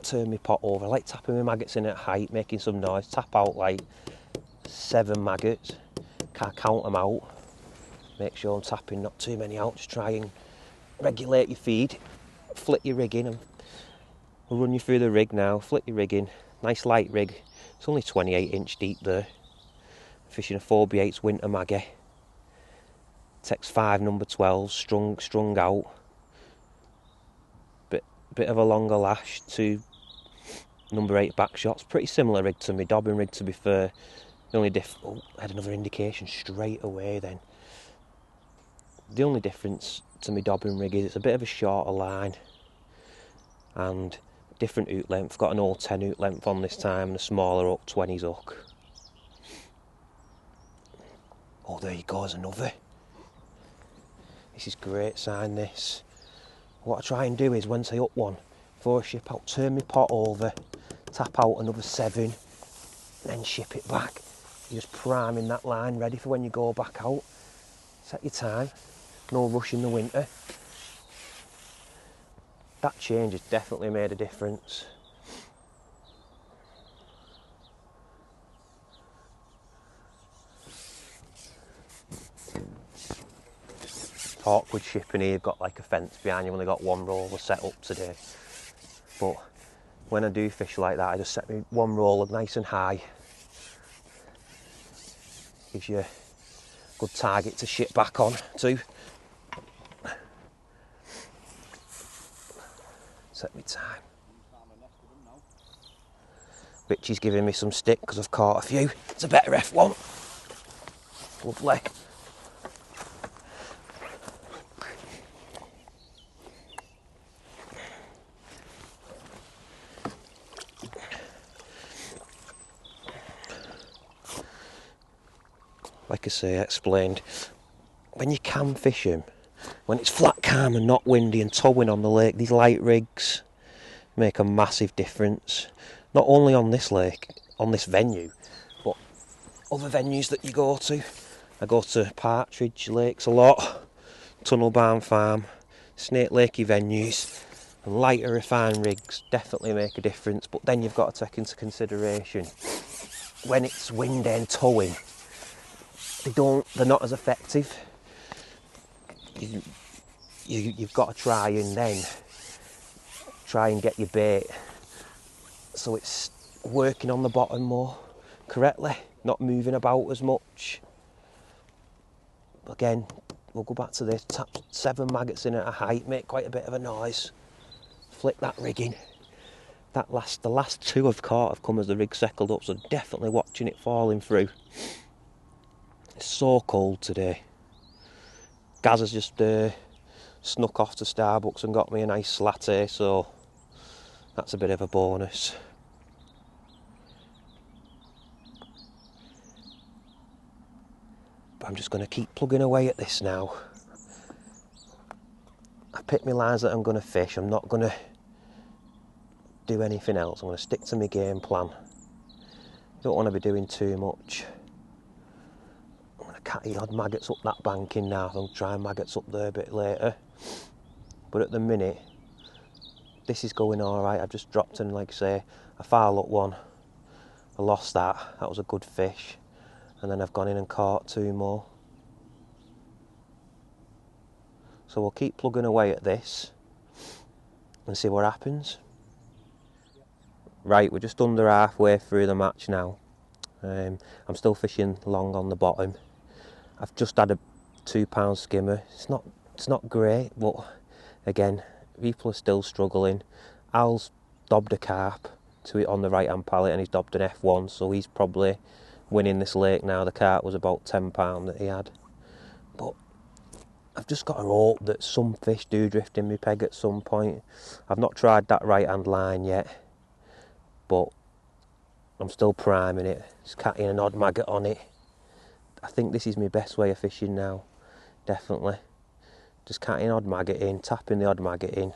Turn my pot over. I like tapping my maggots in at height, making some noise. Tap out like 7 maggots. Can't count them out. Make sure I'm tapping not too many out. Just try and regulate your feed. Flick your rig in, and we'll run you through the rig now. Flick your rig in. Nice light rig. It's only 28 inch deep there. Fishing a 4B8 winter maggie. Takes 5 number 12s strung out. Bit of a longer lash, 2 number 8 back shots. Pretty similar rig to my dobbing rig, to be fair. The only I had another indication straight away then. The only difference to my dobbing rig is it's a bit of a shorter line and different hook length. Got an old 10 hook length on this time and a smaller hook, 20s hook. Oh, there you go, there's another. This is great sign, this. What I try and do is, once I up one, before I ship out, turn my pot over, tap out another 7, then ship it back. You're just priming that line ready for when you go back out. Set your time, no rush in the winter. That change has definitely made a difference. Awkward shipping here, you've got like a fence behind you, only got one roller set up today. But when I do fish like that, I just set me one roller nice and high. Gives you a good target to ship back on to. Set me time. Bitchy's giving me some stick because I've caught a few. It's a better F1. Lovely. Like I say, I explained, when you can fish them, when it's flat calm and not windy and towing on the lake, these light rigs make a massive difference. Not only on this lake, on this venue, but other venues that you go to. I go to Partridge Lakes a lot, Tunnel Barn Farm, Snake Lakey venues, and lighter refined rigs definitely make a difference. But then you've got to take into consideration, when it's windy and towing, they're not as effective. You've got to try and get your bait so it's working on the bottom more correctly, not moving about as much. Again, we'll go back to this. Tap 7 maggots in at a height, make quite a bit of a noise. Flick that rigging. The last 2 I've caught have come as the rig settled up, so definitely watching it falling through. It's so cold today. Gaz has just snuck off to Starbucks and got me a nice latte, so that's a bit of a bonus. But I'm just going to keep plugging away at this now. I picked my lines that I'm going to fish. I'm not going to do anything else. I'm going to stick to my game plan. Don't want to be doing too much. I'm going to catty odd maggots up that banking now. I'll try maggots up there a bit later. But at the minute, this is going alright. I've just dropped in, like I say, a foul up one. I lost that. That was a good fish. And then I've gone in and caught 2 more. So we'll keep plugging away at this and see what happens. Right, we're just under halfway through the match now. I'm still fishing long on the bottom. I've just had a £2 skimmer. It's not great, but again, people are still struggling. Al's dobbed a carp to it on the right hand pallet and he's dobbed an F1, so he's probably winning this lake now. The carp was about £10 that he had. But I've just got to hope that some fish do drift in my peg at some point. I've not tried that right hand line yet, but I'm still priming it. Just catching an odd maggot on it. I think this is my best way of fishing now, definitely. Just catching odd maggot in, tapping the odd maggot in,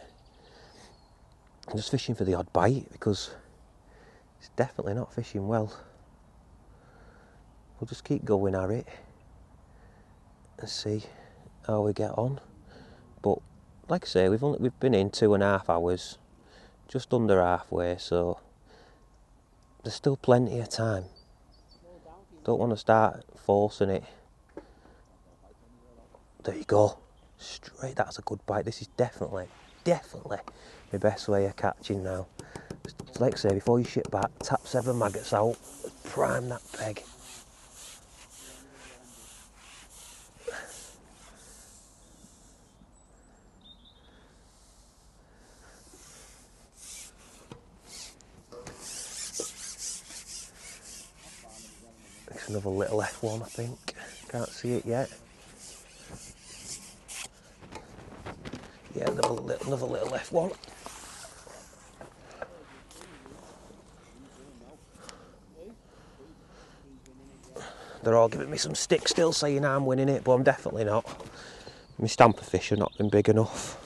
and just fishing for the odd bite, because it's definitely not fishing well. We'll just keep going at it and see how we get on. But like I say, we've been in 2.5 hours, just under halfway, so there's still plenty of time. Don't want to start forcing it. There you go. Straight, that's a good bite. This is definitely my best way of catching now. Just like I say, before you ship back, tap 7 maggots out, prime that peg. Another little F1, I think. Can't see it yet. Yeah, another little F1. They're all giving me some stick still, saying I'm winning it, but I'm definitely not. My stamper fish have not been big enough.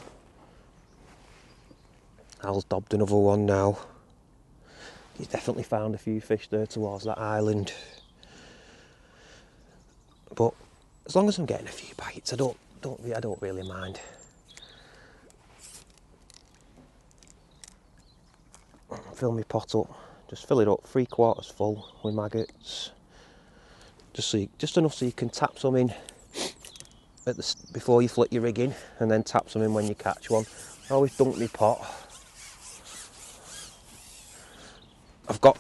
Al's dobbed another one now. He's definitely found a few fish there towards that island. But as long as I'm getting a few bites, I don't really mind. Fill my pot up. Just fill it up 3/4 full with maggots. Just enough so you can tap some in before you flick your rig in, and then tap some in when you catch one. I always dunk my pot. I've got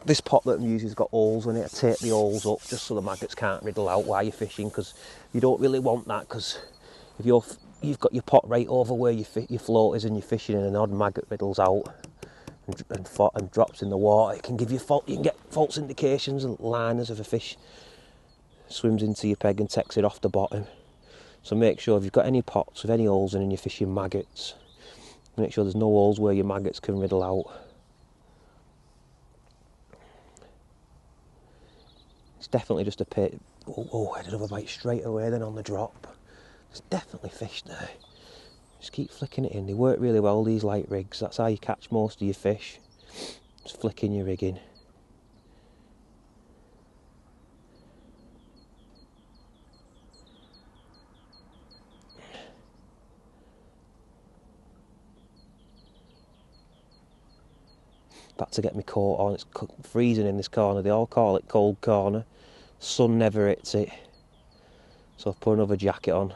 this pot that I'm using has got holes in it. I tape the holes up just so the maggots can't wriggle out while you're fishing, because you don't really want that, because if you've got your pot right over where your float is and you're fishing and an odd maggot wriggles out and drops in the water, it can give you you can get false indications and liners of a fish swims into your peg and takes it off the bottom. So make sure if you've got any pots with any holes in and you're fishing maggots, make sure there's no holes where your maggots can wriggle out. It's definitely just a pit. Oh, I had another bite straight away then on the drop. There's definitely fish there. Just keep flicking it in. They work really well, these light rigs. That's how you catch most of your fish. Just flicking your rig in. Back to get my coat on. It's freezing in this corner. They all call it cold corner. Sun never hits it. So I've put another jacket on.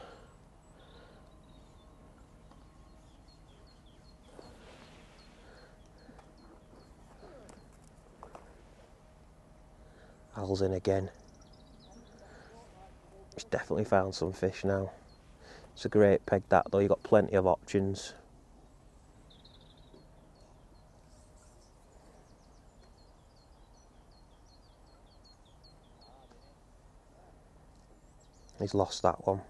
Al's in again. He's definitely found some fish now. It's a great peg that though, you've got plenty of options. He's lost that one.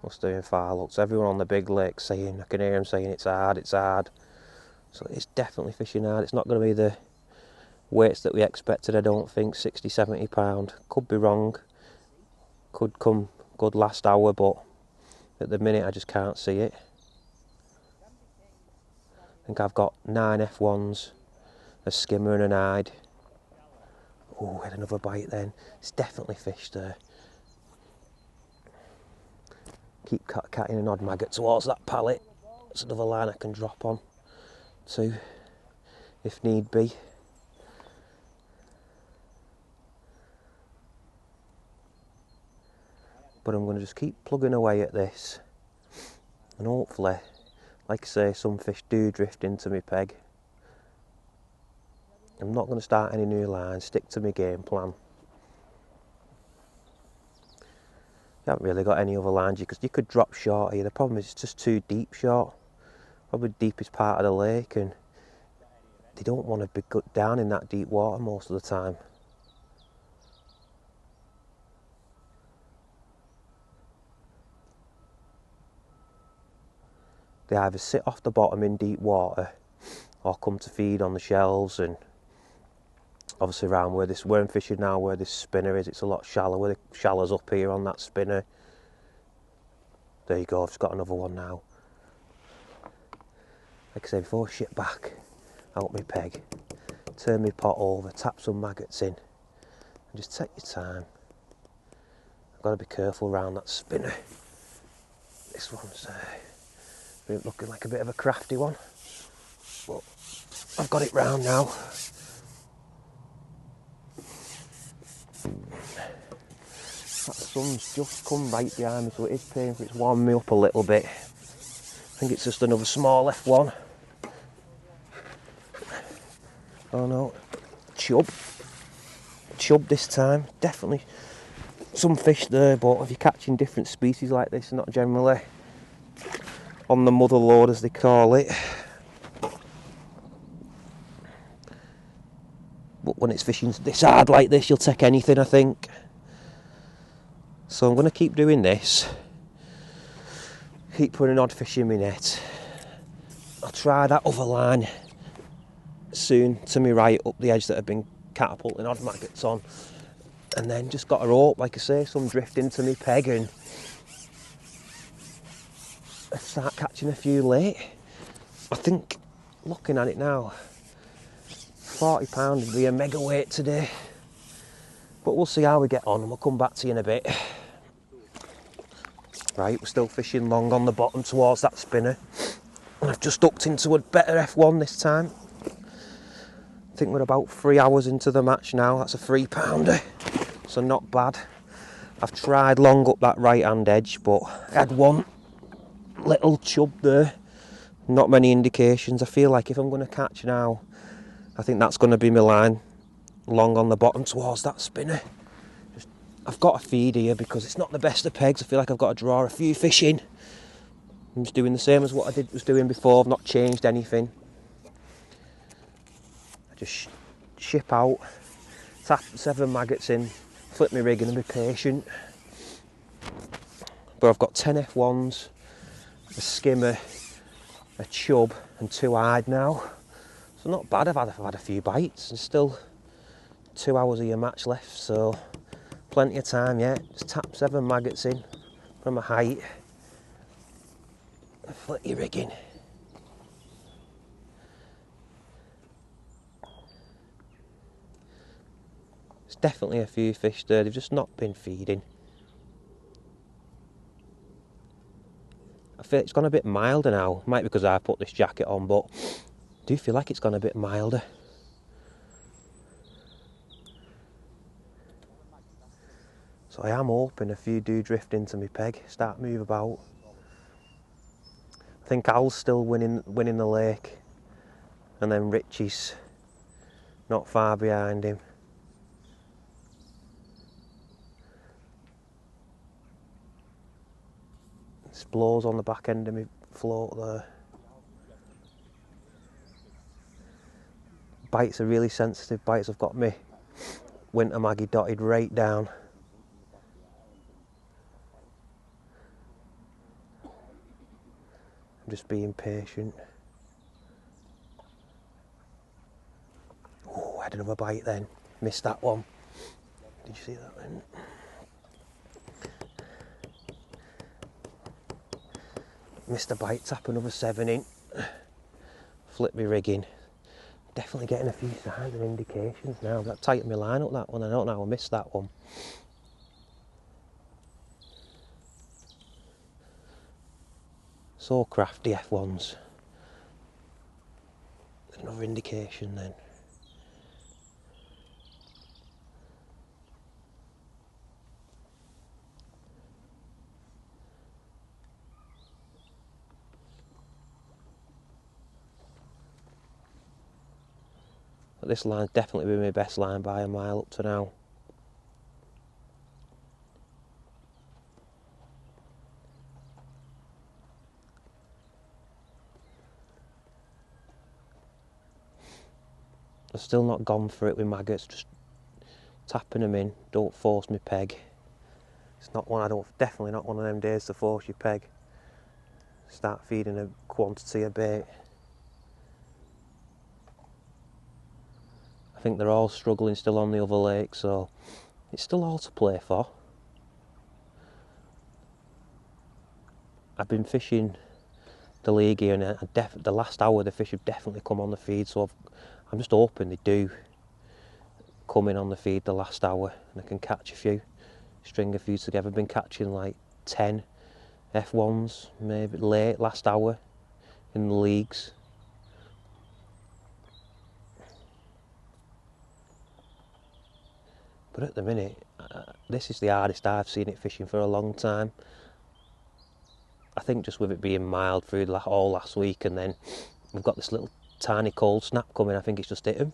Must have been far looks. Everyone on the big lake saying, I can hear him saying it's hard, it's hard. So it's definitely fishing hard. It's not going to be the weights that we expected, I don't think, 60, 70 pound. Could be wrong. Could come good last hour, but at the minute I just can't see it. I think I've got 9 F1s, a skimmer and an hide. Oh, had another bite then. It's definitely fish there. Keep catting an odd maggot towards that pallet. It's another line I can drop on to, if need be. But I'm going to just keep plugging away at this, and hopefully, like I say, some fish do drift into my peg. I'm not going to start any new lines, stick to my game plan. You haven't really got any other lines because you could drop short here. The problem is it's just too deep short. Probably the deepest part of the lake, and they don't want to be down in that deep water most of the time. They either sit off the bottom in deep water or come to feed on the shelves, and obviously around where I'm fishing now, where this spinner is, it's a lot shallower. The shallows up here on that spinner. There you go, I've just got another one now. Like I say, before I shit back out my peg, turn my pot over, tap some maggots in, and just take your time. I've got to be careful around that spinner. This one's looking like a bit of a crafty one, but I've got it round now. That sun's just come right behind me, so it is painful. It's warming me up a little bit. I think it's just another small F1. Oh no, chub this time. Definitely some fish there, but if you're catching different species like this, not generally on the mother lode as they call it, but when it's fishing this hard like this, you'll take anything, I think. So I'm going to keep doing this, keep putting odd fish in my net. I'll try that other line soon to me right up the edge that I've been catapulting odd maggots on, and then just got to hope, like I say, some drift into me peg and start catching a few late. I think, looking at it now, £40 would be a mega weight today, but we'll see how we get on and we'll come back to you in a bit. Right, we're still fishing long on the bottom towards that spinner, and I've just ducked into a better F1 this time. I think we're about 3 hours into the match now. That's a £3, so not bad. I've tried long up that right hand edge, but I had one little chub there, not many indications. I feel like if I'm going to catch now, I think that's going to be my line, long on the bottom towards that spinner. I've got to feed here because it's not the best of pegs. I feel like I've got to draw a few fish in. I'm just doing the same as what I was doing before. I've not changed anything. I just ship out, tap 7 maggots in, flip my rig and be patient. But I've got 10 F1s, a skimmer, a chub and 2 hide now. So not bad. I've had a few bites and still 2 hours of your match left, so plenty of time yet. Just tap 7 maggots in from a height, flip your rig in. There's definitely a few fish there, they've just not been feeding. I feel it's gone a bit milder now, might be because I've put this jacket on, but I do feel like it's gone a bit milder. So I am hoping a few do drift into my peg, start move about. I think Al's still winning the lake, and then Richie's not far behind him. This blows on the back end of my float there. Bites are really sensitive bites. I've got my winter maggie dotted right down. I'm just being patient. Oh, I had another bite then. Missed that one. Did you see that then? Missed a bite, tap another 7 in. Flip me rig in. Definitely getting a few signs and indications now. I've got to tighten my line up that one. I don't know how I missed that one. So crafty F1s. Another indication then. But this line's definitely been my best line by a mile up to now. I've still not gone for it with maggots, just tapping them in. Don't force my peg. It's not one, definitely not one of them days to force your peg. Start feeding a quantity of bait. I think they're all struggling still on the other lake, so it's still all to play for. I've been fishing the league here, and the last hour the fish have definitely come on the feed, so I'm just hoping they do come in on the feed the last hour and I can catch a few, string a few together. I've been catching like 10 F1s maybe late last hour in the leagues. But at the minute, this is the hardest I've seen it fishing for a long time. I think just with it being mild through all last week, and then we've got this little tiny cold snap coming, I think it's just hit him.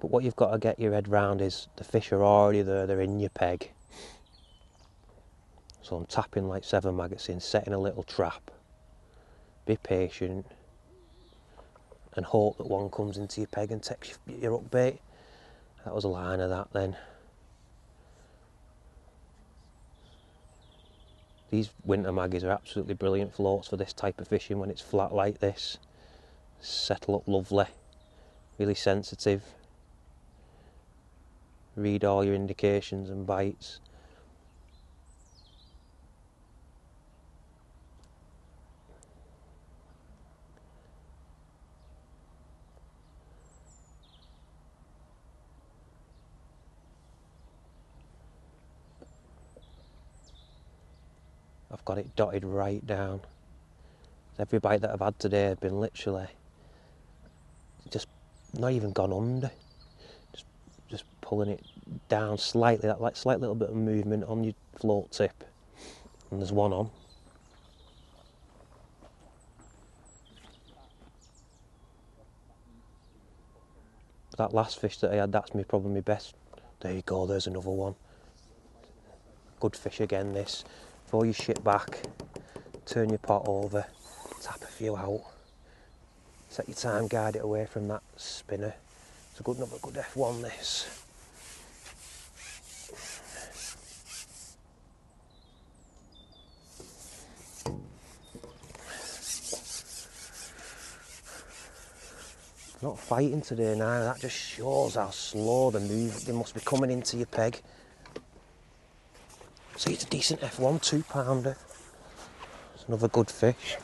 But what you've got to get your head round is the fish are already there, they're in your peg. So I'm tapping like 7 maggots in, setting a little trap. be patient, and hope that one comes into your peg and takes your hook bait. That was a line of that then. These winter maggies are absolutely brilliant floats for this type of fishing when it's flat like this. Settle up lovely, really sensitive. Read all your indications and bites. I've got it dotted right down. Every bite that I've had today has been literally just not even gone under. Just pulling it down slightly, that like slight little bit of movement on your float tip. And there's one on. That last fish that I had, that's probably my best. There you go, there's another one. Good fish again this. Before you ship back, turn your pot over, tap a few out. Set your time guide it away from that spinner. It's another good F1 this. Not fighting today now, that just shows how slow they move. They must be coming into your peg. See, it's a decent F1, 2-pounder. It's another good fish.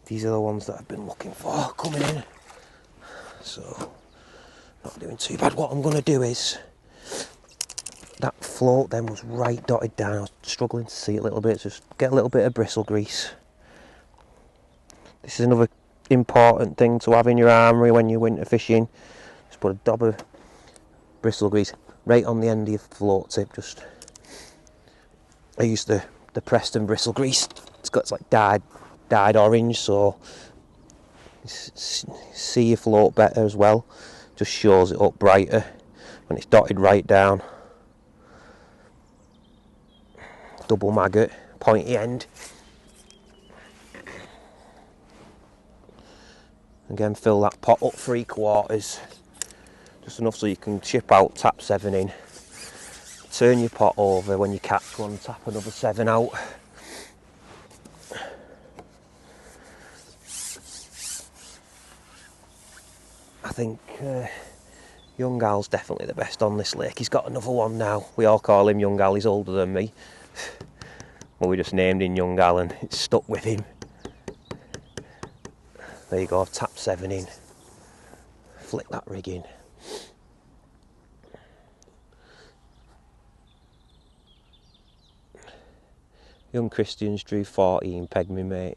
These are the ones that I've been looking for coming in. So, not doing too bad. What I'm going to do is, that float then was right dotted down. I was struggling to see it a little bit. Just get a little bit of bristle grease. This is another important thing to have in your armoury when you're winter fishing. Just put a dab of bristle grease right on the end of your float tip. I use the Preston bristle grease. It's like dyed orange, so you see your float better as well. Just shows it up brighter when it's dotted right down. Double maggot, pointy end. Again, fill that pot up 3/4, just enough so you can chip out, tap 7 in. Turn your pot over when you catch one, tap another 7 out. I think Young Al's definitely the best on this lake. He's got another one now. We all call him Young Al, he's older than me. Well, we just named him Young Al and it's stuck with him. There you go, tap 7 in. Flick that rig in. Young Christians drew 14, pegged me mate.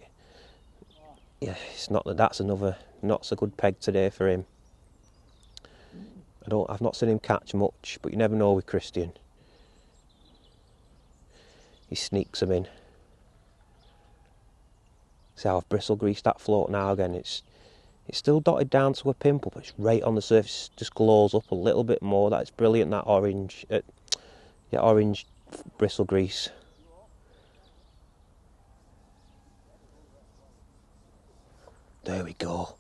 Yeah, it's not that's another not so good peg today for him. I've not seen him catch much, but you never know with Christian. He sneaks them in. See how I've bristle greased that float now again. It's still dotted down to a pimple, but it's right on the surface. Just glows up a little bit more. That's brilliant. That orange, orange bristle grease. There we go.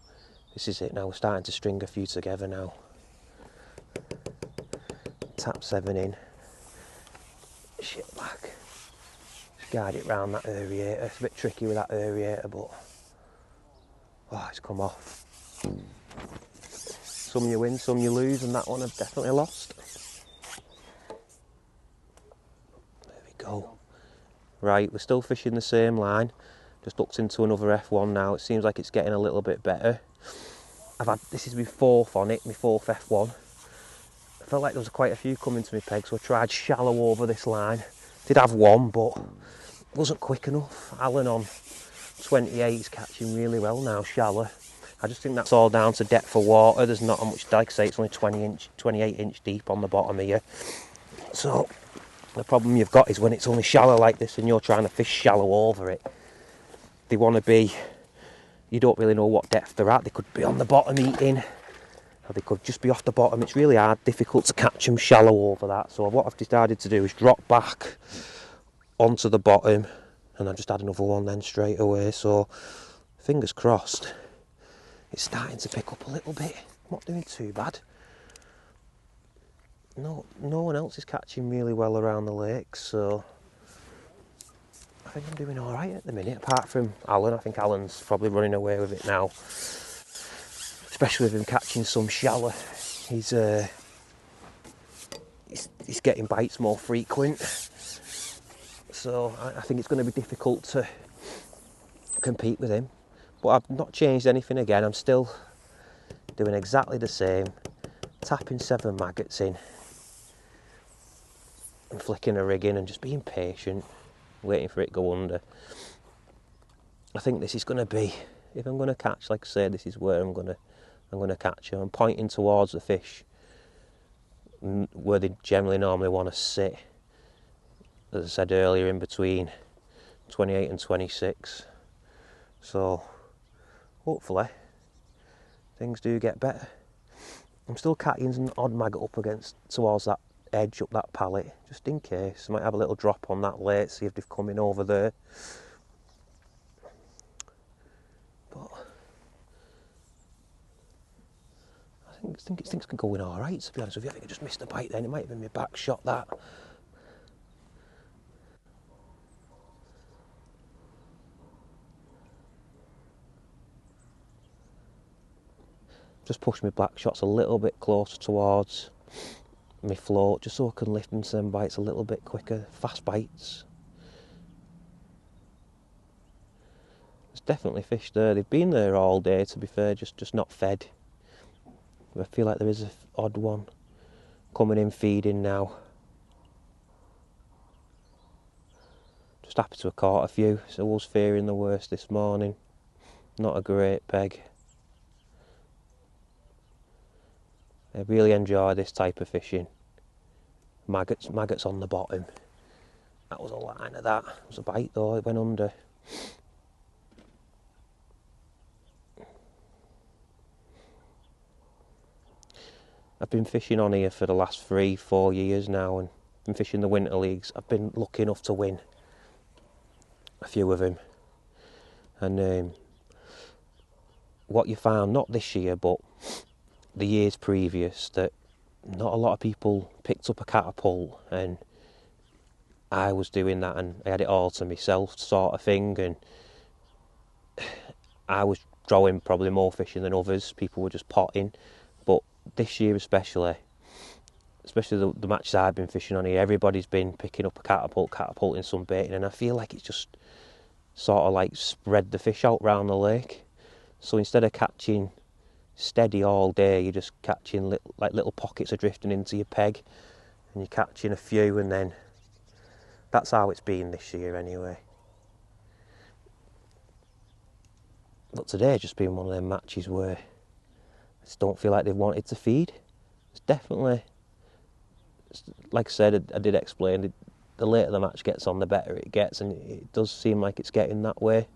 This is it now. We're starting to string a few together now. Tap 7 in. Shit back. Just guide it round that aerator. It's a bit tricky with that aerator, but it's come off. Some you win, some you lose, and that one I've definitely lost. There we go. Right, we're still fishing the same line. Just hooked into another F1 now. It seems like it's getting a little bit better. This is my 4th on it, my 4th F1. I felt like there was quite a few coming to my peg, so I tried shallow over this line. Did have one, but it wasn't quick enough. Alan on 28 is catching really well now, shallow. I just think that's all down to depth of water. There's not much, like I say, it's only 28 inch deep on the bottom here. So the problem you've got is when it's only shallow like this and you're trying to fish shallow over it. They want to be, you don't really know what depth they're at. They could be on the bottom eating, or they could just be off the bottom. It's really difficult to catch them shallow over that. So what I've decided to do is drop back onto the bottom and I just had another one then straight away, so fingers crossed. It's starting to pick up a little bit. I'm not doing too bad. No one else is catching really well around the lake, so I think I'm doing alright at the minute, apart from Alan. I think Alan's probably running away with it now, especially with him catching some shallow. He's getting bites more frequent, so I think it's going to be difficult to compete with him. But I've not changed anything again. I'm still doing exactly the same, tapping 7 maggots in and flicking a rig in and just being patient, waiting for it to go under. I think this is going to be, if I'm going to catch, like I say, this is where I'm going to catch him. I'm pointing towards the fish where they generally normally want to sit, as I said earlier, in between 28 and 26. So hopefully things do get better. I'm still catching an odd maggot up towards that edge, up that pallet, just in case. I might have a little drop on that late, see if they've come in over there. But I think things can go in all right, to be honest with you. I think I just missed a bite then. It might have been my back shot, that. Just push my black shots a little bit closer towards my float, just so I can lift into them bites a little bit quicker. Fast bites. There's definitely fish there. They've been there all day, to be fair, just not fed. I feel like there is an odd one coming in feeding now. Just happy to have caught a few, so I was fearing the worst this morning. Not a great peg. I really enjoy this type of fishing. Maggots on the bottom. That was a line of that. It was a bite though, it went under. I've been fishing on here for the last 3-4 years now, and been fishing the winter leagues. I've been lucky enough to win a few of them. And what you found, not this year, but the years previous, that not a lot of people picked up a catapult, and I was doing that and I had it all to myself, sort of thing, and I was drawing probably more fishing than others. People were just potting. But this year especially the matches I've been fishing on here, everybody's been picking up a catapulting some baiting, and I feel like it's just sort of like spread the fish out round the lake. So instead of catching steady all day, you're just catching little pockets of drifting into your peg, and you're catching a few, and then that's how it's been this year anyway. But today's just been one of them matches where I just don't feel like they've wanted to feed. It's definitely, like I said, I did explain, the later the match gets on, the better it gets, and it does seem like it's getting that way.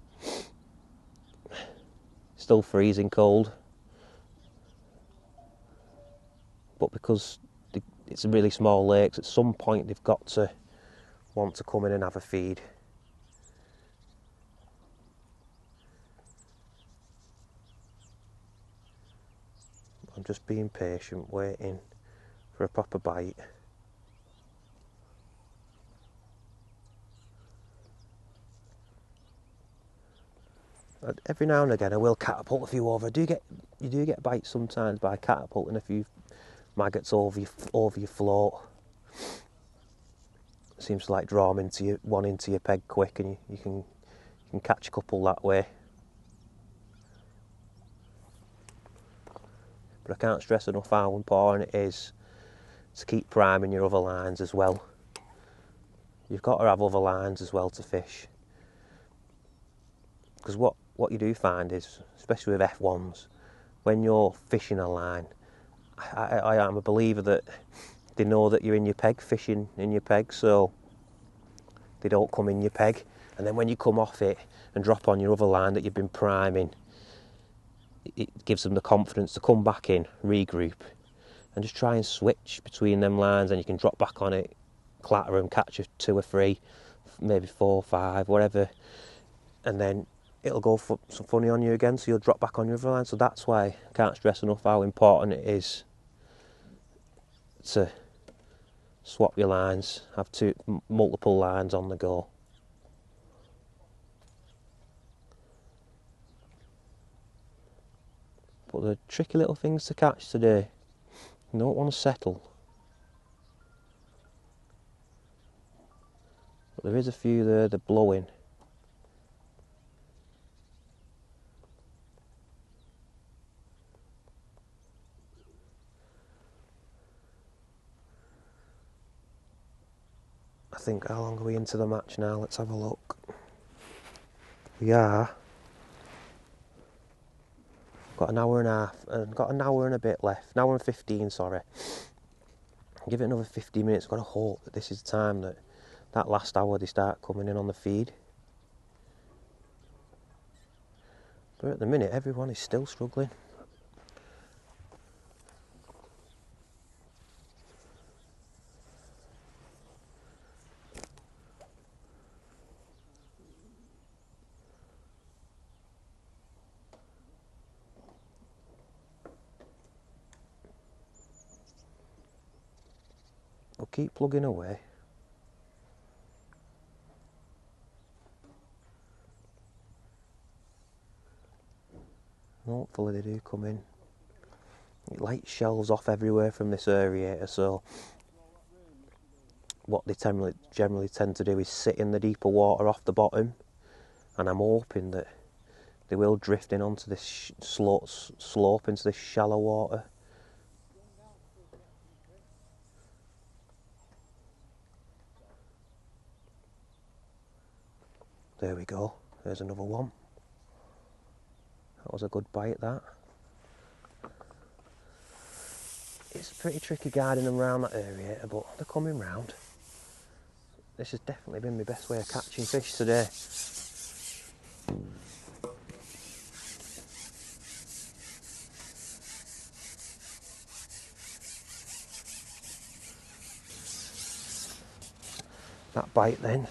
Still freezing cold, but because it's really small lakes, at some point they've got to want to come in and have a feed. I'm just being patient, waiting for a proper bite. Every now and again I will catapult a few over. You do get bites sometimes by catapulting a few maggots over your float. It seems to like draw them into your peg quick, and you can catch a couple that way. But I can't stress enough how important it is to keep priming your other lines as well. You've got to have other lines as well to fish. Because what you do find is, especially with F1s, when you're fishing a line, I am a believer that they know that you're in your peg, fishing in your peg, so they don't come in your peg. And then when you come off it and drop on your other line that you've been priming, it gives them the confidence to come back in, regroup, and just try and switch between them lines, and you can drop back on it, clatter them, catch a 2 or 3, maybe 4, 5, whatever, and then it'll go some funny on you again, so you'll drop back on your other line. So that's why I can't stress enough how important it is to swap your lines, have multiple lines on the go. But the tricky little things to catch today, you don't want to settle. But there is a few there, they're blowing. I think, how long are we into the match now? Let's have a look. We are. Got an hour and a half, and got an hour and a bit left. An hour and 15, sorry. Give it another 50 minutes. Got to hope that this is the time that last hour they start coming in on the feed. But at the minute, everyone is still struggling. We'll keep plugging away. Hopefully they do come in. It lights shells off everywhere from this aerator, so what they generally tend to do is sit in the deeper water off the bottom, and I'm hoping that they will drift in onto this slope into this shallow water. There we go, there's another one. That was a good bite, that. It's pretty tricky guiding them around that aerator, but they're coming round. This has definitely been my best way of catching fish today. That bite then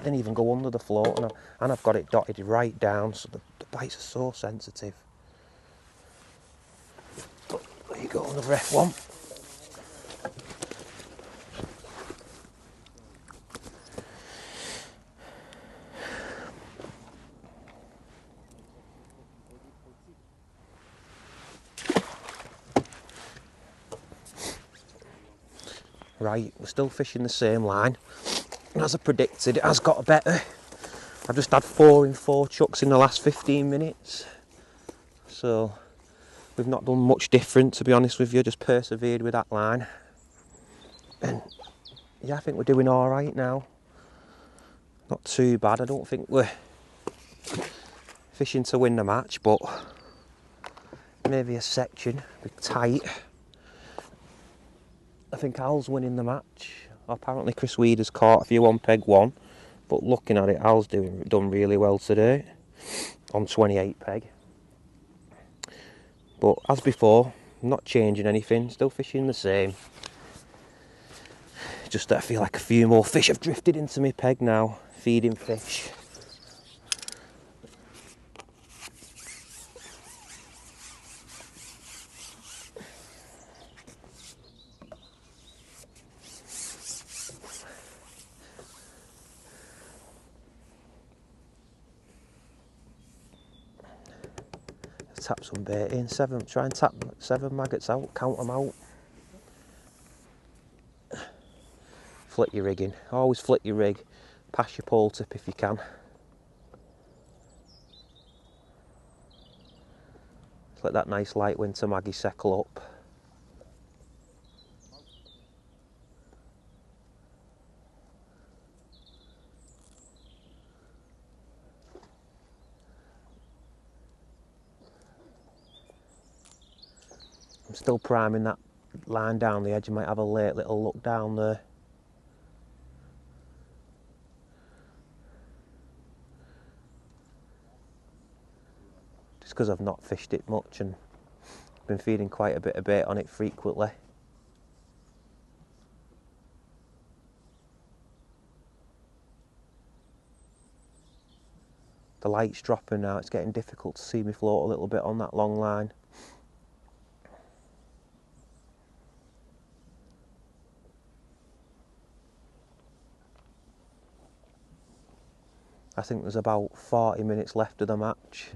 didn't even go under the float, and I've got it dotted right down, so the bites are so sensitive. But there you go, another F1. Right, we're still fishing the same line. As I predicted, it has got better. I've just had 4 in 4 chucks in the last 15 minutes. So we've not done much different, to be honest with you, just persevered with that line. And yeah, I think we're doing alright now. Not too bad. I don't think we're fishing to win the match, but maybe a section, be tight. I think Al's winning the match. Apparently Chris Weed has caught a few on peg 1, but looking at it, Al's done really well today on 28 peg. But as before, not changing anything, still fishing the same. Just that I feel like a few more fish have drifted into my peg now, feeding fish. Tap some bait in, try and tap 7 maggots out, count them out. Flick your rigging, always flick your rig, pass your pole tip if you can. Let that nice light winter maggie settle up. I'm still priming that line down the edge. You might have a late little look down there. Just because I've not fished it much and been feeding quite a bit of bait on it frequently. The light's dropping now, it's getting difficult to see me float a little bit on that long line. I think there's about 40 minutes left of the match.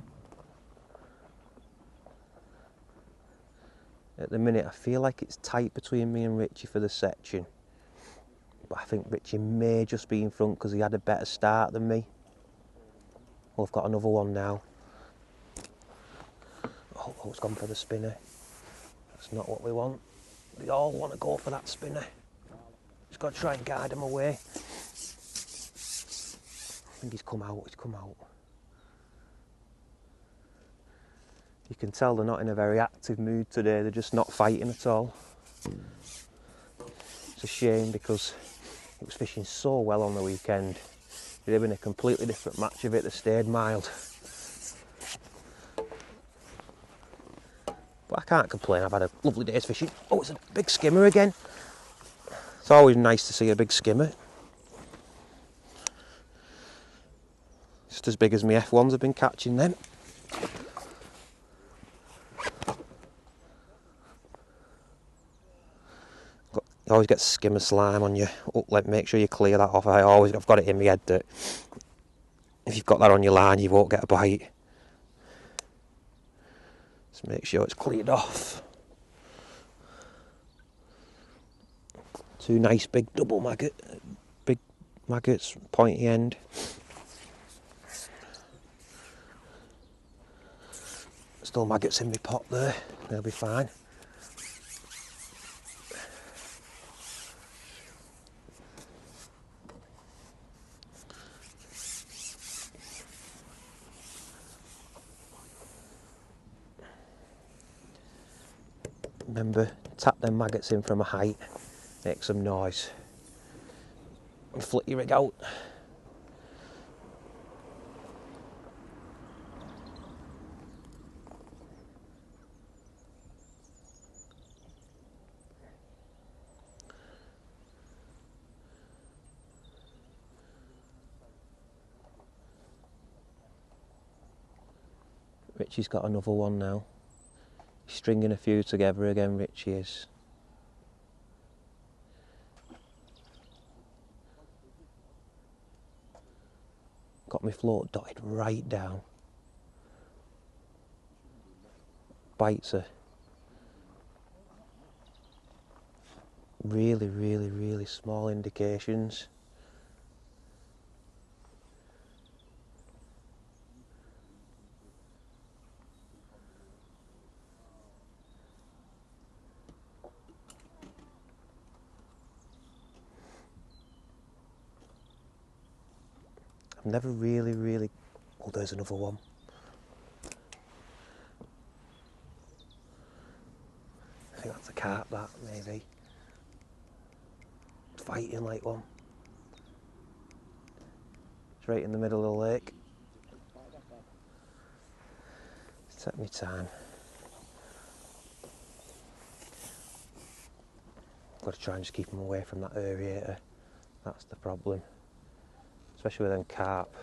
At the minute I feel like it's tight between me and Richie for the section. But I think Richie may just be in front because he had a better start than me. Well, I've got another one now. Oh, it's gone for the spinner. That's not what we want. We all want to go for that spinner. Just got to try and guide him away. I think he's come out. You can tell they're not in a very active mood today. They're just not fighting at all. It's a shame because it was fishing so well on the weekend. They'd have been a completely different match if it had stayed mild. But I can't complain. I've had a lovely day's fishing. Oh, it's a big skimmer again. It's always nice to see a big skimmer. Just as big as my F1s have been catching them. You always get skimmer slime on your uplet. Make sure you clear that off. I've got it in my head that if you've got that on your line, you won't get a bite. Just make sure it's cleared off. Two nice big big maggots, pointy end. Still maggots in my pot there. They'll be fine. Remember, tap them maggots in from a height, make some noise, and flick your rig out. Richie's got another one now. He's stringing a few together again, Richie is. Got my float dotted right down. Bites are really, really, really small indications. I've never really... Oh, there's another one. I think that's a carp, that, maybe. It's fighting like one. It's right in the middle of the lake. Take me time. Got to try and just keep them away from that aerator. That's the problem. Especially with them carp.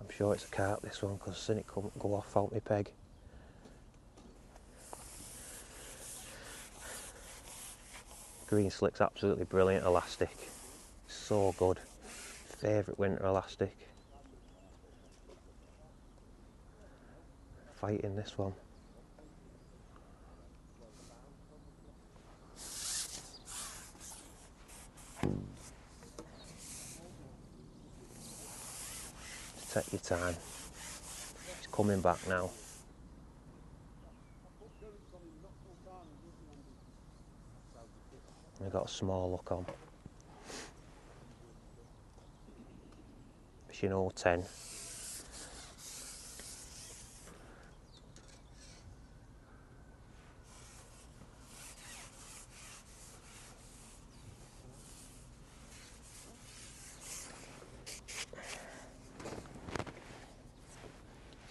I'm sure it's a carp, this one, because I've seen it go off out my peg. Green slick's absolutely brilliant elastic. So good. Favourite winter elastic. Fighting this one. Take your time. It's coming back now. I've got a small look on. Fishing 010.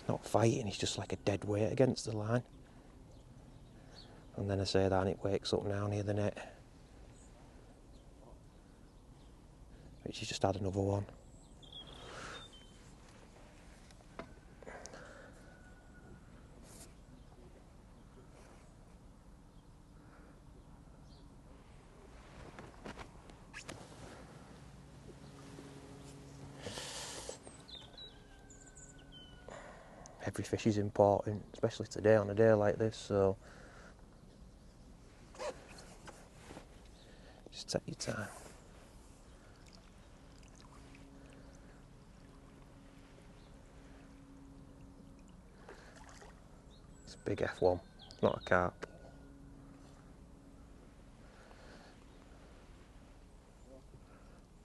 Not fighting, he's just like a dead weight against the line. And then I say that and it wakes up now near the net. Richie's just had another one. Every fish is important, especially today on a day like this, so just take your time. It's a big F1, not a carp.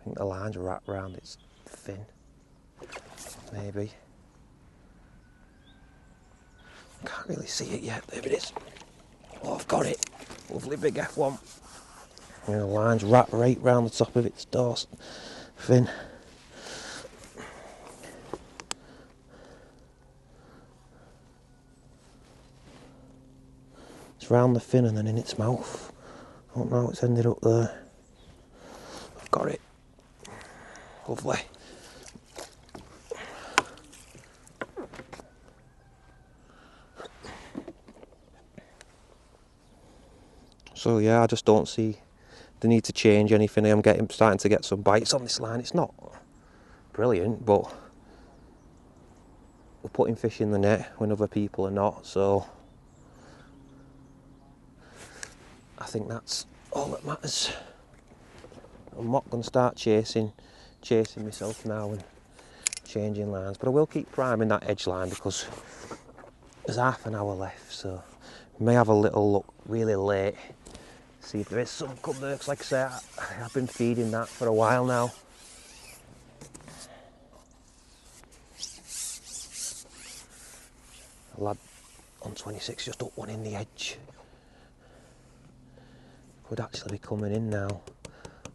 I think the line's wrapped around its fin, maybe. Can't really see it yet. There it is. Oh, I've got it. Lovely big F1. And the line's wrapped right round the top of its dorsal fin. It's round the fin and then in its mouth. I don't know how it's ended up there. I've got it. Lovely. So yeah, I just don't see the need to change anything. I'm starting to get some bites on this line. It's not brilliant, but we're putting fish in the net when other people are not, so I think that's all that matters. I'm not going to start chasing myself now and changing lines, but I will keep priming that edge line because there's half an hour left, so we may have a little look really late. See if there is some come there, 'cause like I say, I've been feeding that for a while now. A lad on 26 just up one in the edge. Could actually be coming in now,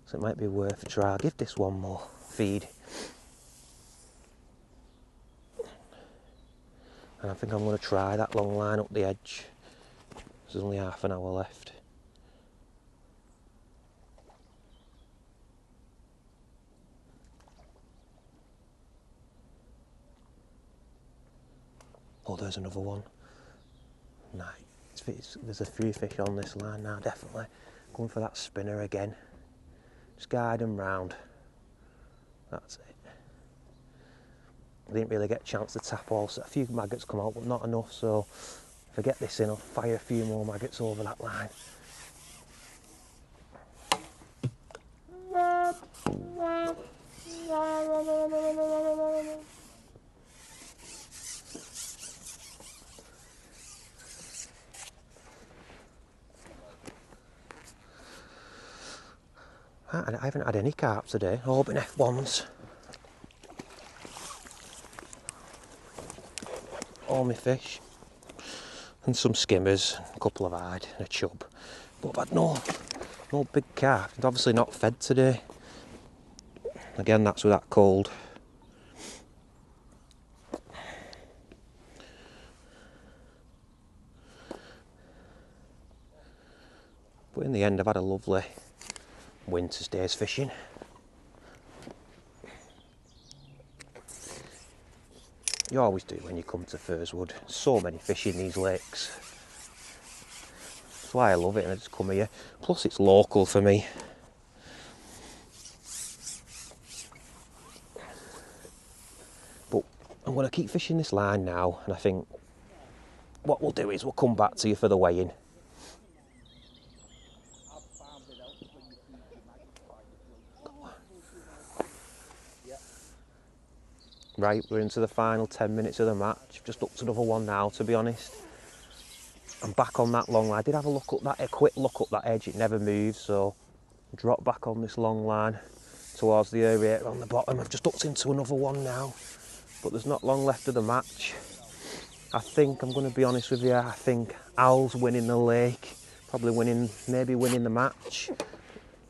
so it might be worth a try. I'll give this one more feed. And I think I'm going to try that long line up the edge. There's only half an hour left. Oh, there's another one. Nice. There's a few fish on this line now, definitely. Going for that spinner again. Just guide them round. That's it. I didn't really get a chance to tap all, so a few maggots come out, but not enough, so if I get this in, I'll fire a few more maggots over that line. I haven't had any carp today, all been F1s. All my fish. And some skimmers, a couple of eyed and a chub. But I've had no big carp. It's obviously not fed today. Again, that's with that cold. But in the end, I've had a lovely winter's day's fishing. You always do when you come to Firswood. So many fish in these lakes. That's why I love it, and I just come here. Plus it's local for me. But I'm going to keep fishing this line now, and I think what we'll do is we'll come back to you for the weigh-in. Right, we're into the final 10 minutes of the match. Just up to another one now, to be honest. I'm back on that long line. I did have a quick look up that edge. It never moved, so drop back on this long line towards the area on the bottom. I've just ducked into another one now, but there's not long left of the match. I think, I'm going to be honest with you, I think Al's winning the lake, maybe winning the match.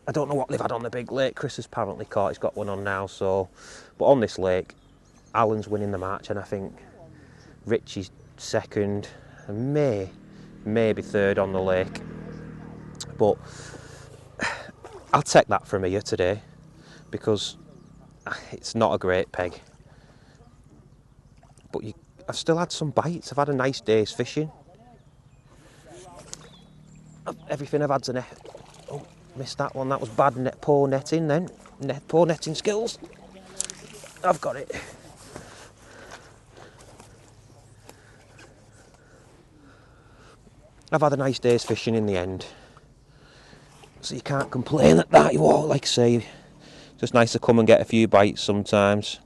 I don't know what they've had on the big lake. Chris has apparently caught, he's got one on now, so, but on this lake, Alan's winning the match, and I think Richie's second, and maybe third on the lake. But I'll take that from here today, because it's not a great peg. But I've still had some bites. I've had a nice day's fishing. Everything I've had's a net. Oh, missed that one. That was bad poor netting then. Poor netting skills. I've got it. I've had a nice day's fishing in the end. So you can't complain at that. You won't, like I say, just nice to come and get a few bites sometimes.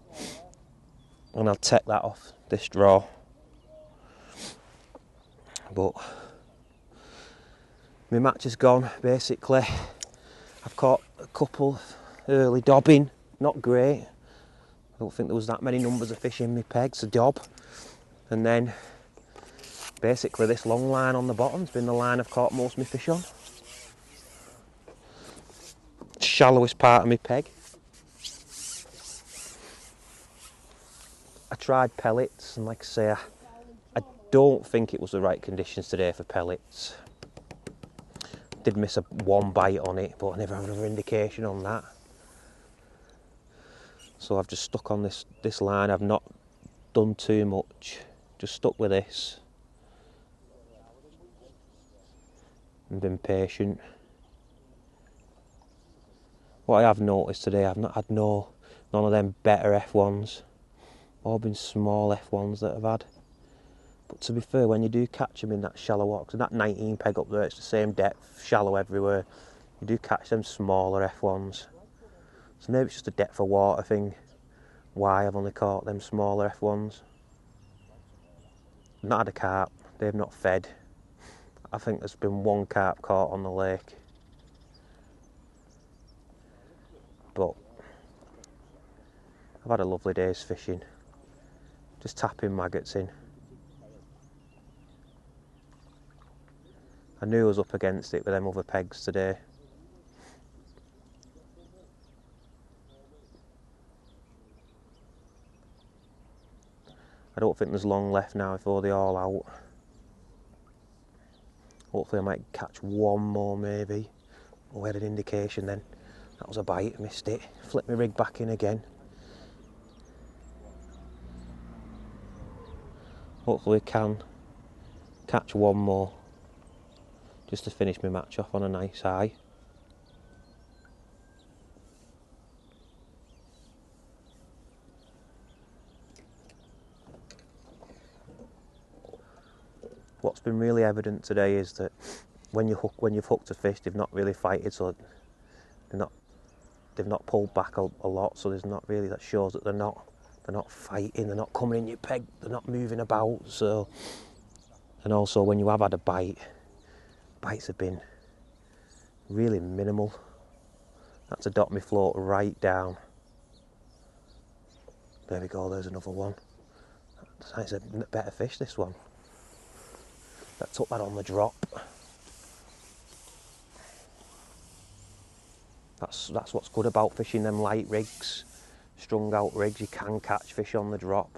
And I'll take that off this draw. But my match is gone, basically. I've caught a couple early dobbing, not great. I don't think there was that many numbers of fish in my pegs, a dob. And then basically this long line on the bottom's been the line I've caught most of my fish on. Shallowest part of my peg. I tried pellets, and like I say, I don't think it was the right conditions today for pellets. Did miss one bite on it, but I never had another indication on that. So I've just stuck on this line. I've not done too much, just stuck with this and been patient. What I have noticed today, I've not had none of them better F1s. All been small F1s that I've had. But to be fair, when you do catch them in that shallow water, because that 19 peg up there, it's the same depth, shallow everywhere, you do catch them smaller F1s. So maybe it's just a depth of water thing, why I've only caught them smaller F1s. I've not had a carp, they've not fed. I think there's been one carp caught on the lake. But I've had a lovely day's fishing. Just tapping maggots in. I knew I was up against it with them other pegs today. I don't think there's long left now before they're all out. Hopefully I might catch one more maybe. Oh, I had an indication then. That was a bite, missed it. Flip my rig back in again. Hopefully I can catch one more. Just to finish my match off on a nice high. What's been really evident today is that when you've hooked a fish, they've not really fighted, so they've not pulled back a lot. So there's not really, that shows that they're not fighting, they're not coming in your peg, they're not moving about. So, and also when you have had a bite, bites have been really minimal. That's a dot me float right down. There we go, there's another one. That's a better fish, this one. That took that on the drop. That's what's good about fishing them light rigs, strung out rigs. You can catch fish on the drop.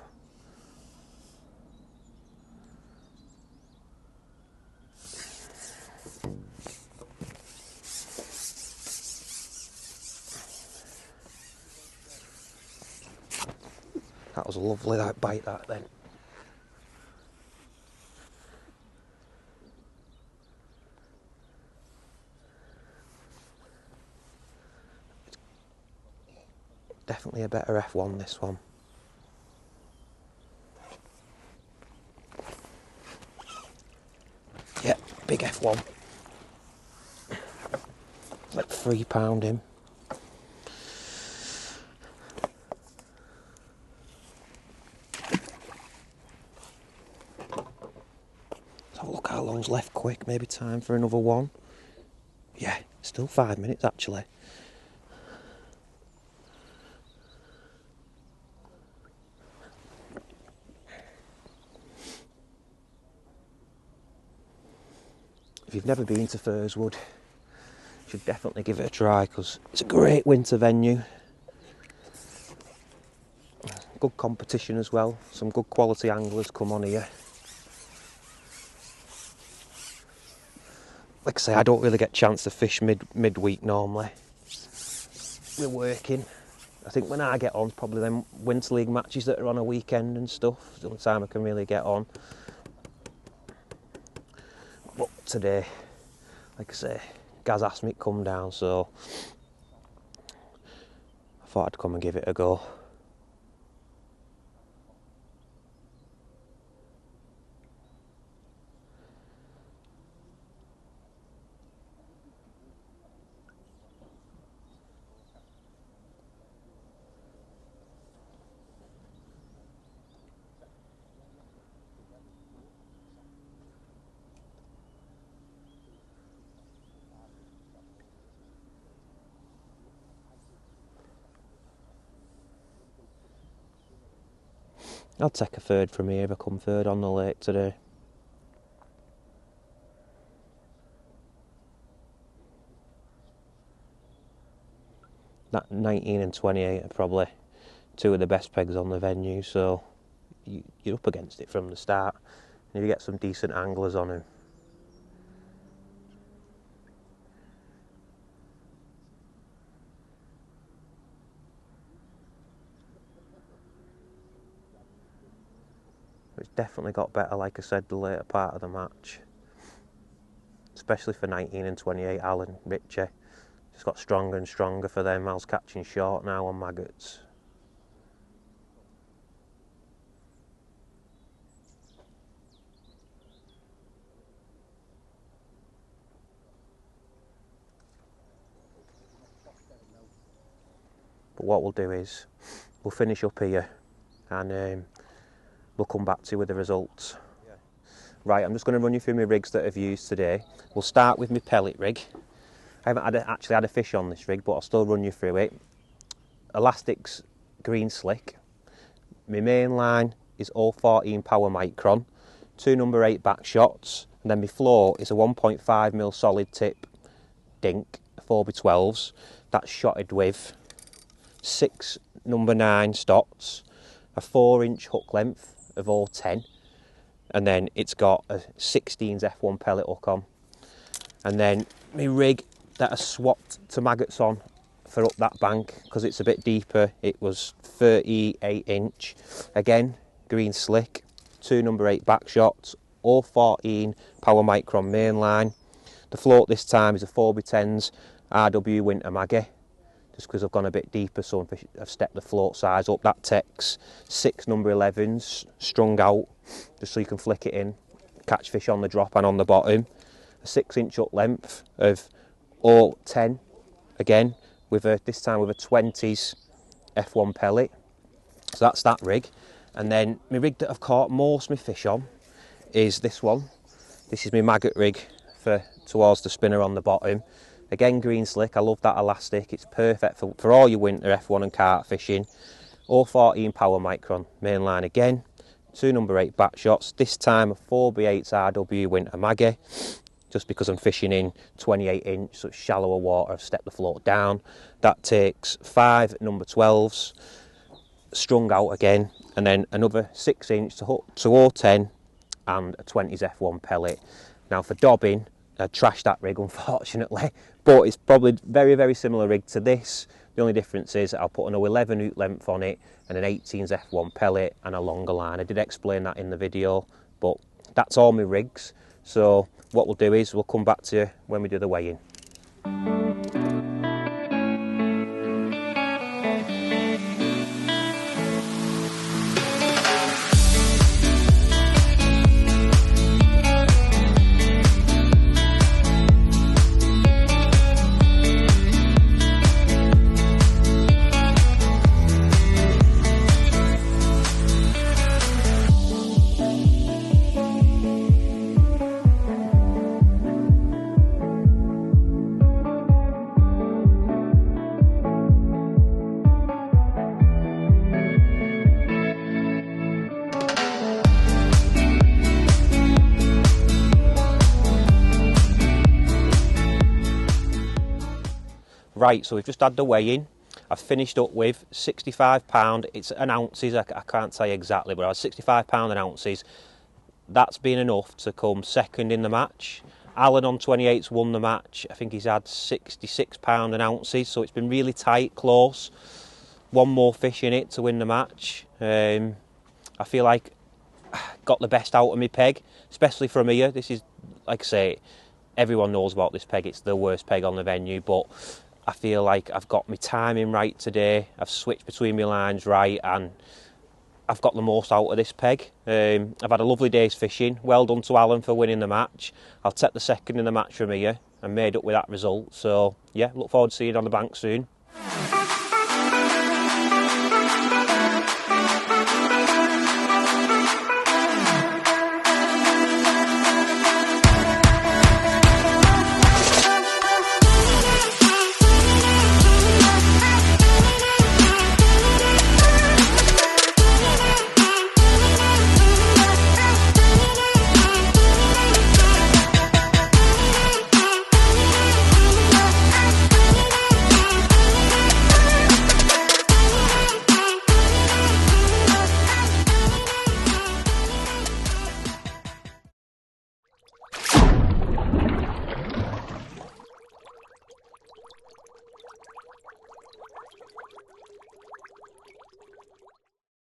That was a lovely bite, that then. Definitely a better F1, this one. Yeah, big F1. Like £3 him. So look how long's left quick, maybe time for another one. Yeah, still 5 minutes actually. If you've never been to Firswood, you should definitely give it a try because it's a great winter venue. Good competition as well, some good quality anglers come on here. Like I say, I don't really get a chance to fish midweek normally. We're working. I think when I get on, probably them Winter League matches that are on a weekend and stuff. It's the only time I can really get on. But today, like I say, Gaz asked me to come down, so I thought I'd come and give it a go. I'll take a third from here if I come third on the lake today. That 19 and 28 are probably two of the best pegs on the venue, so you're up against it from the start. And you get some decent anglers on him. It's definitely got better, like I said, the later part of the match. Especially for 19 and 28, Alan, Richie. Just got stronger and stronger for them. Al's catching short now on maggots. But what we'll do is, we'll finish up here and we'll come back to you with the results. Right, I'm just going to run you through my rigs that I've used today. We'll start with my pellet rig. I haven't actually had a fish on this rig, but I'll still run you through it. Elastics green slick. My main line is all 14 power micron. 2 number 8 back shots. And then my floor is a 1.5mm solid tip dink, 4x12s. That's shotted with 6 number 9 stots, a 4-inch hook length of all 10, and then it's got a 16's F1 pellet hook on. And then my rig that I swapped to maggots on for up that bank, because it's a bit deeper, it was 38-inch, again green slick, 2 number 8 back shots, all 14 power micron mainline. The float this time is a 4x10's RW Winter Maggie, just because I've gone a bit deeper, so I've stepped the float size up. That takes 6 number 11s strung out, just so you can flick it in, catch fish on the drop and on the bottom. A 6-inch hook length of all 10, again, with this time with a 20's F1 pellet. So that's that rig. And then my rig that I've caught most of my fish on is this one. This is my maggot rig towards the spinner on the bottom. Again, green slick. I love that elastic. It's perfect for all your winter F1 and carp fishing. All 14 power micron mainline again. 2 number 8 back shots. This time a 4x8's RW Winter Maggie. Just because I'm fishing in 28-inch, so it's shallower water, I've stepped the float down. That takes 5 number 12s strung out again, and then another 6-inch to hook to all 10 and a 20's F1 pellet. Now for dobbing, I trashed that rig unfortunately, but it's probably very, very similar rig to this. The only difference is I'll put an 11 hook length on it and an 18's F1 pellet and a longer line. I did explain that in the video, but that's all my rigs. So what we'll do is we'll come back to you when we do the weigh-in. Right, so we've just had the weigh-in. I've finished up with £65. It's in ounces, I can't say exactly, but I was £65 in ounces. That's been enough to come second in the match. Alan on 28's won the match. I think he's had £66 in ounces, so it's been really tight, close. one more fish in it to win the match. I feel like I got the best out of my peg, especially from here. This is, like I say, everyone knows about this peg. It's the worst peg on the venue, but I feel like I've got my timing right today. I've switched between my lines right, and I've got the most out of this peg. I've had a lovely day's fishing. Well done to Alan for winning the match. I'll take the second in the match from here and made up with that result. So yeah, look forward to seeing you on the bank soon.